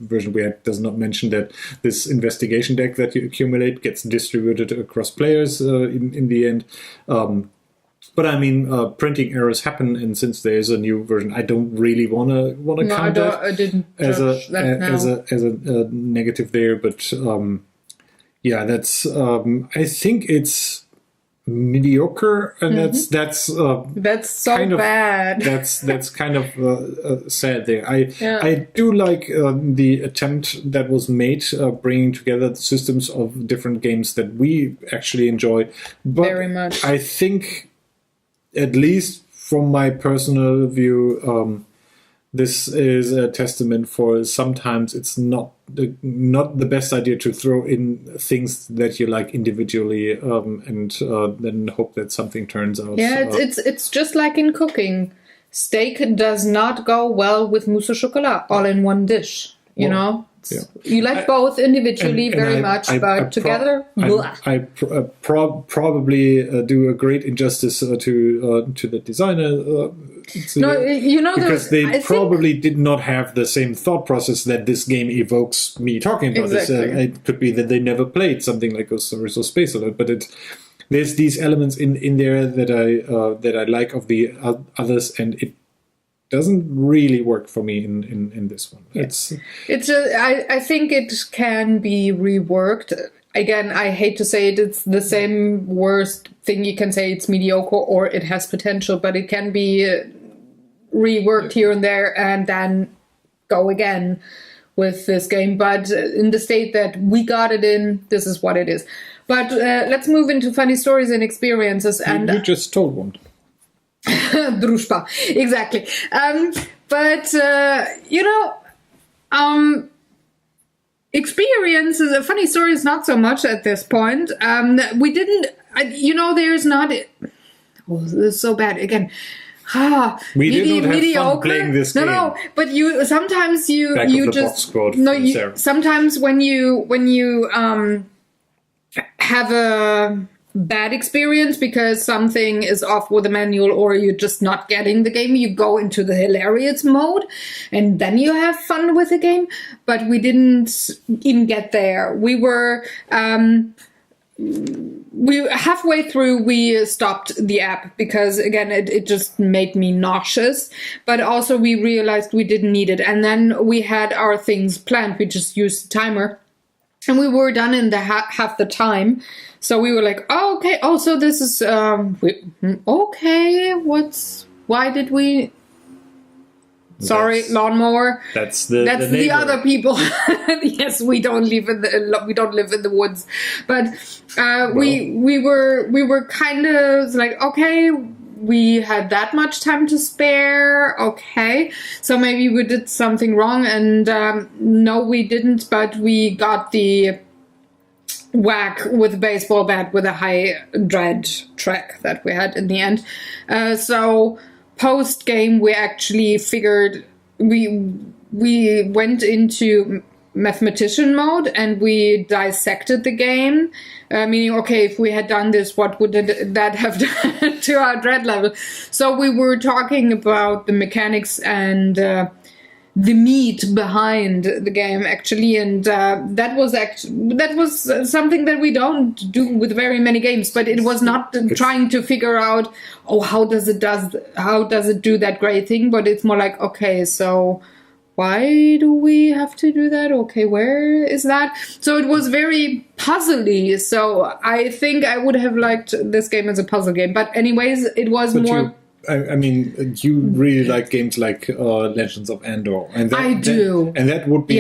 version we had does not mention that this investigation deck that you accumulate gets distributed across players in the end. But I mean, printing errors happen, and since there is a new version, I don't really want to count that I didn't as a negative there. But that's I think it's mediocre, and that's so kind of bad. That's kind of sad there. I do like the attempt that was made bringing together the systems of different games that we actually enjoy. But very much. I think, at least from my personal view, this is a testament for sometimes it's not the best idea to throw in things that you like individually and then hope that something turns out. Yeah, it's just like in cooking. Steak does not go well with mousse au chocolat all in one dish. You know, you like both individually very much, but together, I probably do a great injustice to the designer. No, you know, because they probably did not have the same thought process that this game evokes me talking about. Exactly. This. It could be that they never played something like Ghost Stories or Space Alert, but there's these elements in there that I like of the others, and it doesn't really work for me in this one. I think it can be reworked. Again, I hate to say it, it's the same worst thing you can say. It's mediocre or it has potential, but it can be reworked here and there and then go again with this game. But in the state that we got it in, this is what it is. But let's move into funny stories and experiences. And you just told one. Družba, exactly. But experiences, funny stories, not so much at this point. We didn't, there's not. Oh, this is so bad again. We did not have fun playing this game. No, but sometimes you sometimes when you have a bad experience because something is off with the manual or you're just not getting the game, you go into the hilarious mode and then you have fun with the game. But we didn't even get there. We were halfway through we stopped the app because again it just made me nauseous, but also we realized we didn't need it, and then we had our things planned. We just used the timer and we were done in the half the time. So we were like, oh, okay. Also, this is okay. Why did we? Sorry, lawnmower. That's the other people. Yes, we don't live in the woods, but we were kind of like, okay, we had that much time to spare. Okay, so maybe we did something wrong, and no, we didn't. But we got the whack with a baseball bat with a high dread track that we had in the end. So post game, we actually figured we went into mathematician mode and we dissected the game. Meaning, okay, if we had done this, what would that have done to our dread level? So we were talking about the mechanics and the meat behind the game actually, and that was something that we don't do with very many games. But it was not trying to figure out, how does it do that great thing? But it's more like, okay, so why do we have to do that? Okay, where is that? So it was very puzzly. So I think I would have liked this game as a puzzle game. But anyways, it was more. I mean, you really like games like Legends of Andor, and I do, and that would be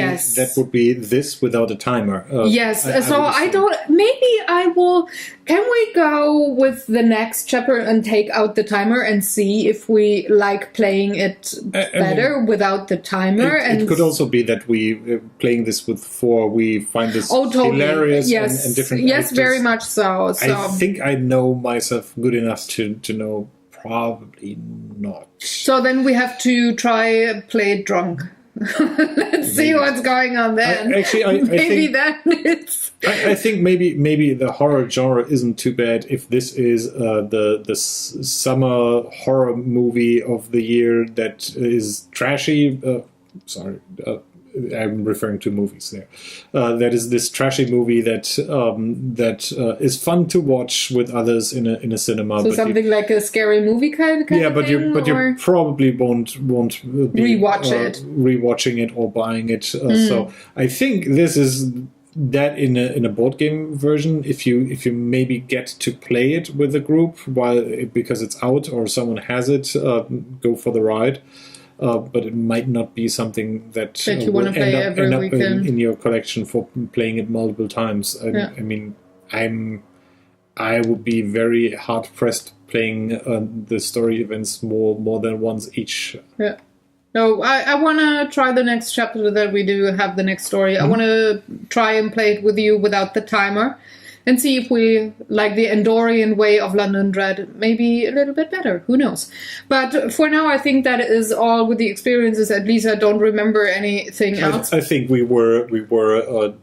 this without a timer. Yes, I don't. Maybe I will. Can we go with the next chapter and take out the timer and see if we like playing it better without the timer? It could also be that we playing this with 4, we find this hilarious and different. Yes, very much so. I think I know myself good enough to know. Probably not. So then we have to play it drunk. Let's see what's going on then. I think maybe the horror genre isn't too bad if this is the summer horror movie of the year that is trashy. I'm referring to movies there. That is this trashy movie that is fun to watch with others in a cinema. So something like a scary movie kind of thing? You probably won't be rewatching it or buying it. So I think this is that in a board game version. If you maybe get to play it with a group because it's out or someone has it, go for the ride. But it might not be something that you want to play every weekend in your collection for playing it multiple times. I mean, I would be very hard pressed playing the story events more than once each. Yeah. So I want to try the next chapter that we do have the next story. I want to try and play it with you without the timer and see if we like the Endorian way of London Dread maybe a little bit better. Who knows? But for now, I think that is all with the experiences. At least I don't remember anything else. I think we were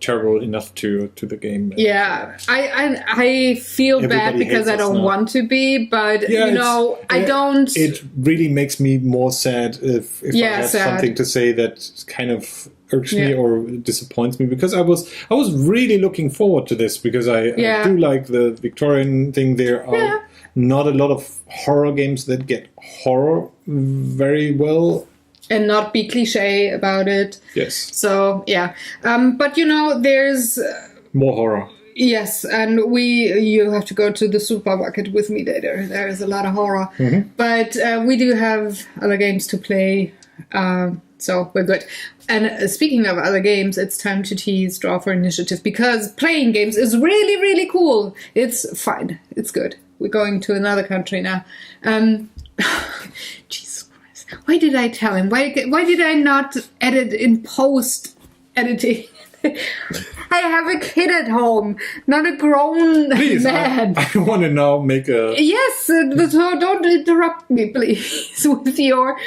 terrible enough to the game. Yeah, I feel bad because I don't want to be, but I don't. It really makes me more sad if I have something to say that kind of irks me or disappoints me, because I was really looking forward to this, because I do like the Victorian thing. There are not a lot of horror games that get horror very well. And not be cliche about it. Yes. So, but there's... more horror. Yes, and you have to go to the supermarket with me later. There's a lot of horror. Mm-hmm. But we do have other games to play, so we're good. And speaking of other games, it's time to tease Draw for Initiative, because playing games is really, really cool. It's fine. It's good. We're going to another country now. Jesus Christ. Why did I tell him? Why did I not edit in post-editing? I have a kid at home, not a grown man. I want to now make a... Yes, so don't interrupt me, please, with your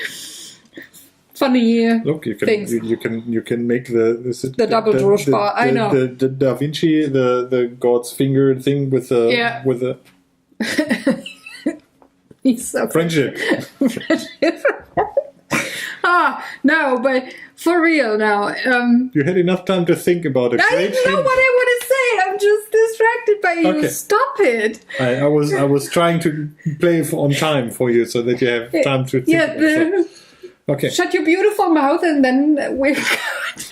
funny things. You can make the double draw spot. I know the Da Vinci, the God's finger thing with the He's so friendship. No, but for real now. You had enough time to think about it. I know what I want to say. I'm just distracted by you. Okay. Stop it. I was trying to play on time for you so that you have time to think. Okay. Shut your beautiful mouth and then we're good.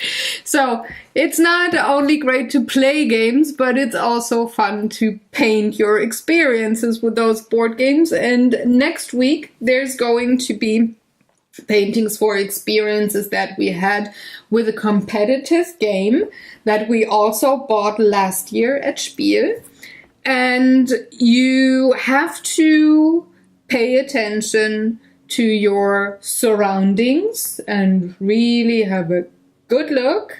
So, it's not only great to play games, but it's also fun to paint your experiences with those board games. And next week, there's going to be paintings for experiences that we had with a competitive game that we also bought last year at Spiel. And you have to pay attention to your surroundings and really have a good look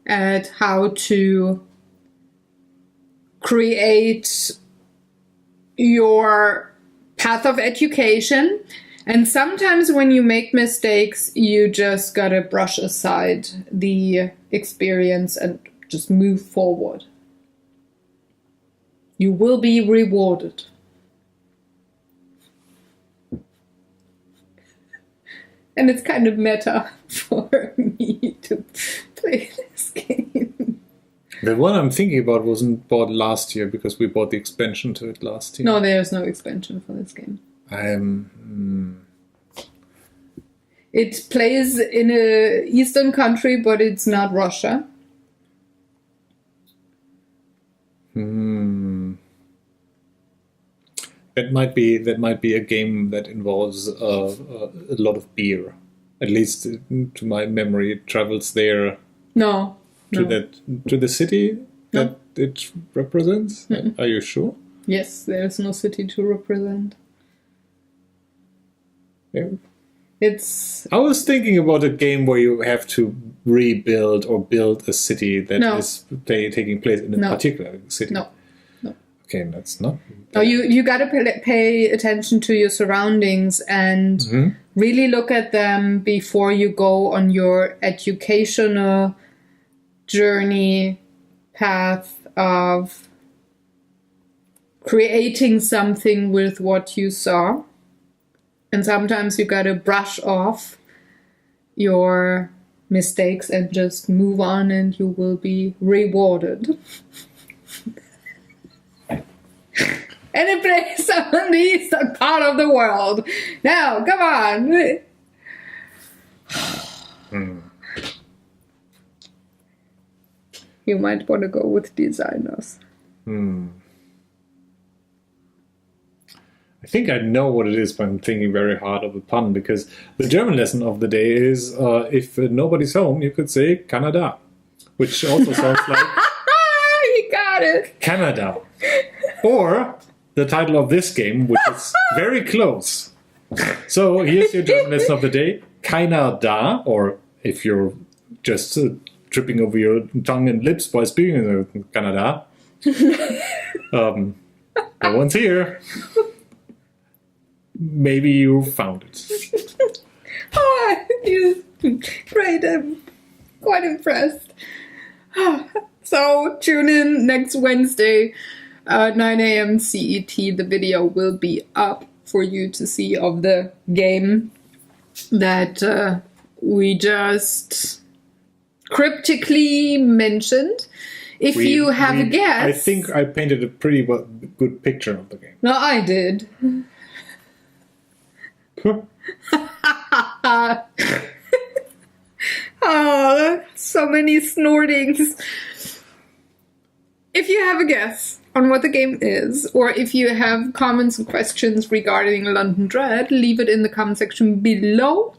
at how to create your path of education. And sometimes when you make mistakes, you just gotta brush aside the experience and just move forward. You will be rewarded. And it's kind of meta for me to play this game. The one I'm thinking about wasn't bought last year because we bought the expansion to it last year. No, there's no expansion for this game. It plays in a eastern country, but it's not Russia. That might be a game that involves a lot of beer. At least to my memory, it travels there. No. To the city that it represents. Mm-mm. Are you sure? Yes, there's no city to represent. Yeah. I was thinking about a game where you have to rebuild or build a city that is taking place in a particular city. No. Okay, that's not. No, you got to pay attention to your surroundings and really look at them before you go on your educational journey path of creating something with what you saw. And sometimes you got to brush off your mistakes and just move on, and you will be rewarded. And it plays on the eastern part of the world. Now, come on. You might want to go with designers. I think I know what it is, but I'm thinking very hard of a pun, because the German lesson of the day is if nobody's home, you could say Canada, which also sounds like... You got it. Canada. Or the title of this game, which is very close. So here's your German lesson of the day. keiner da, or if you're just tripping over your tongue and lips by speaking in Canada, no one's here. Maybe you found it. Great. I'm quite impressed. So tune in next Wednesday, 9 a.m. CET. The video will be up for you to see of the game that we just cryptically mentioned. If you have a guess... I think I painted a pretty good picture of the game. No, I did. Oh, so many snortings. If you have a guess on what the game is, or if you have comments and questions regarding London Dread, leave it in the comment section below,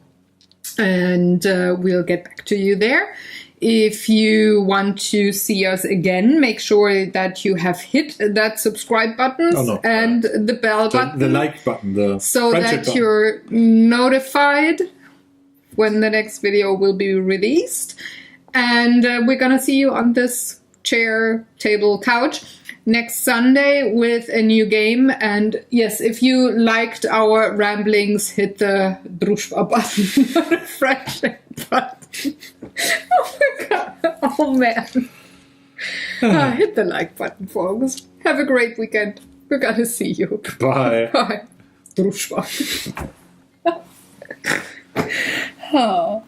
and we'll get back to you there. If you want to see us again, make sure that you have hit that subscribe button and the bell button. The like button. So that you're notified when the next video will be released. And we're going to see you on this chair, table, couch next Sunday with a new game. And yes, if you liked our ramblings, hit the drushba button, not a friendship button. Oh my god. Oh man. Hit the like button, folks. Have a great weekend. We're gonna see you. Bye. Bye. Drushba. Oh.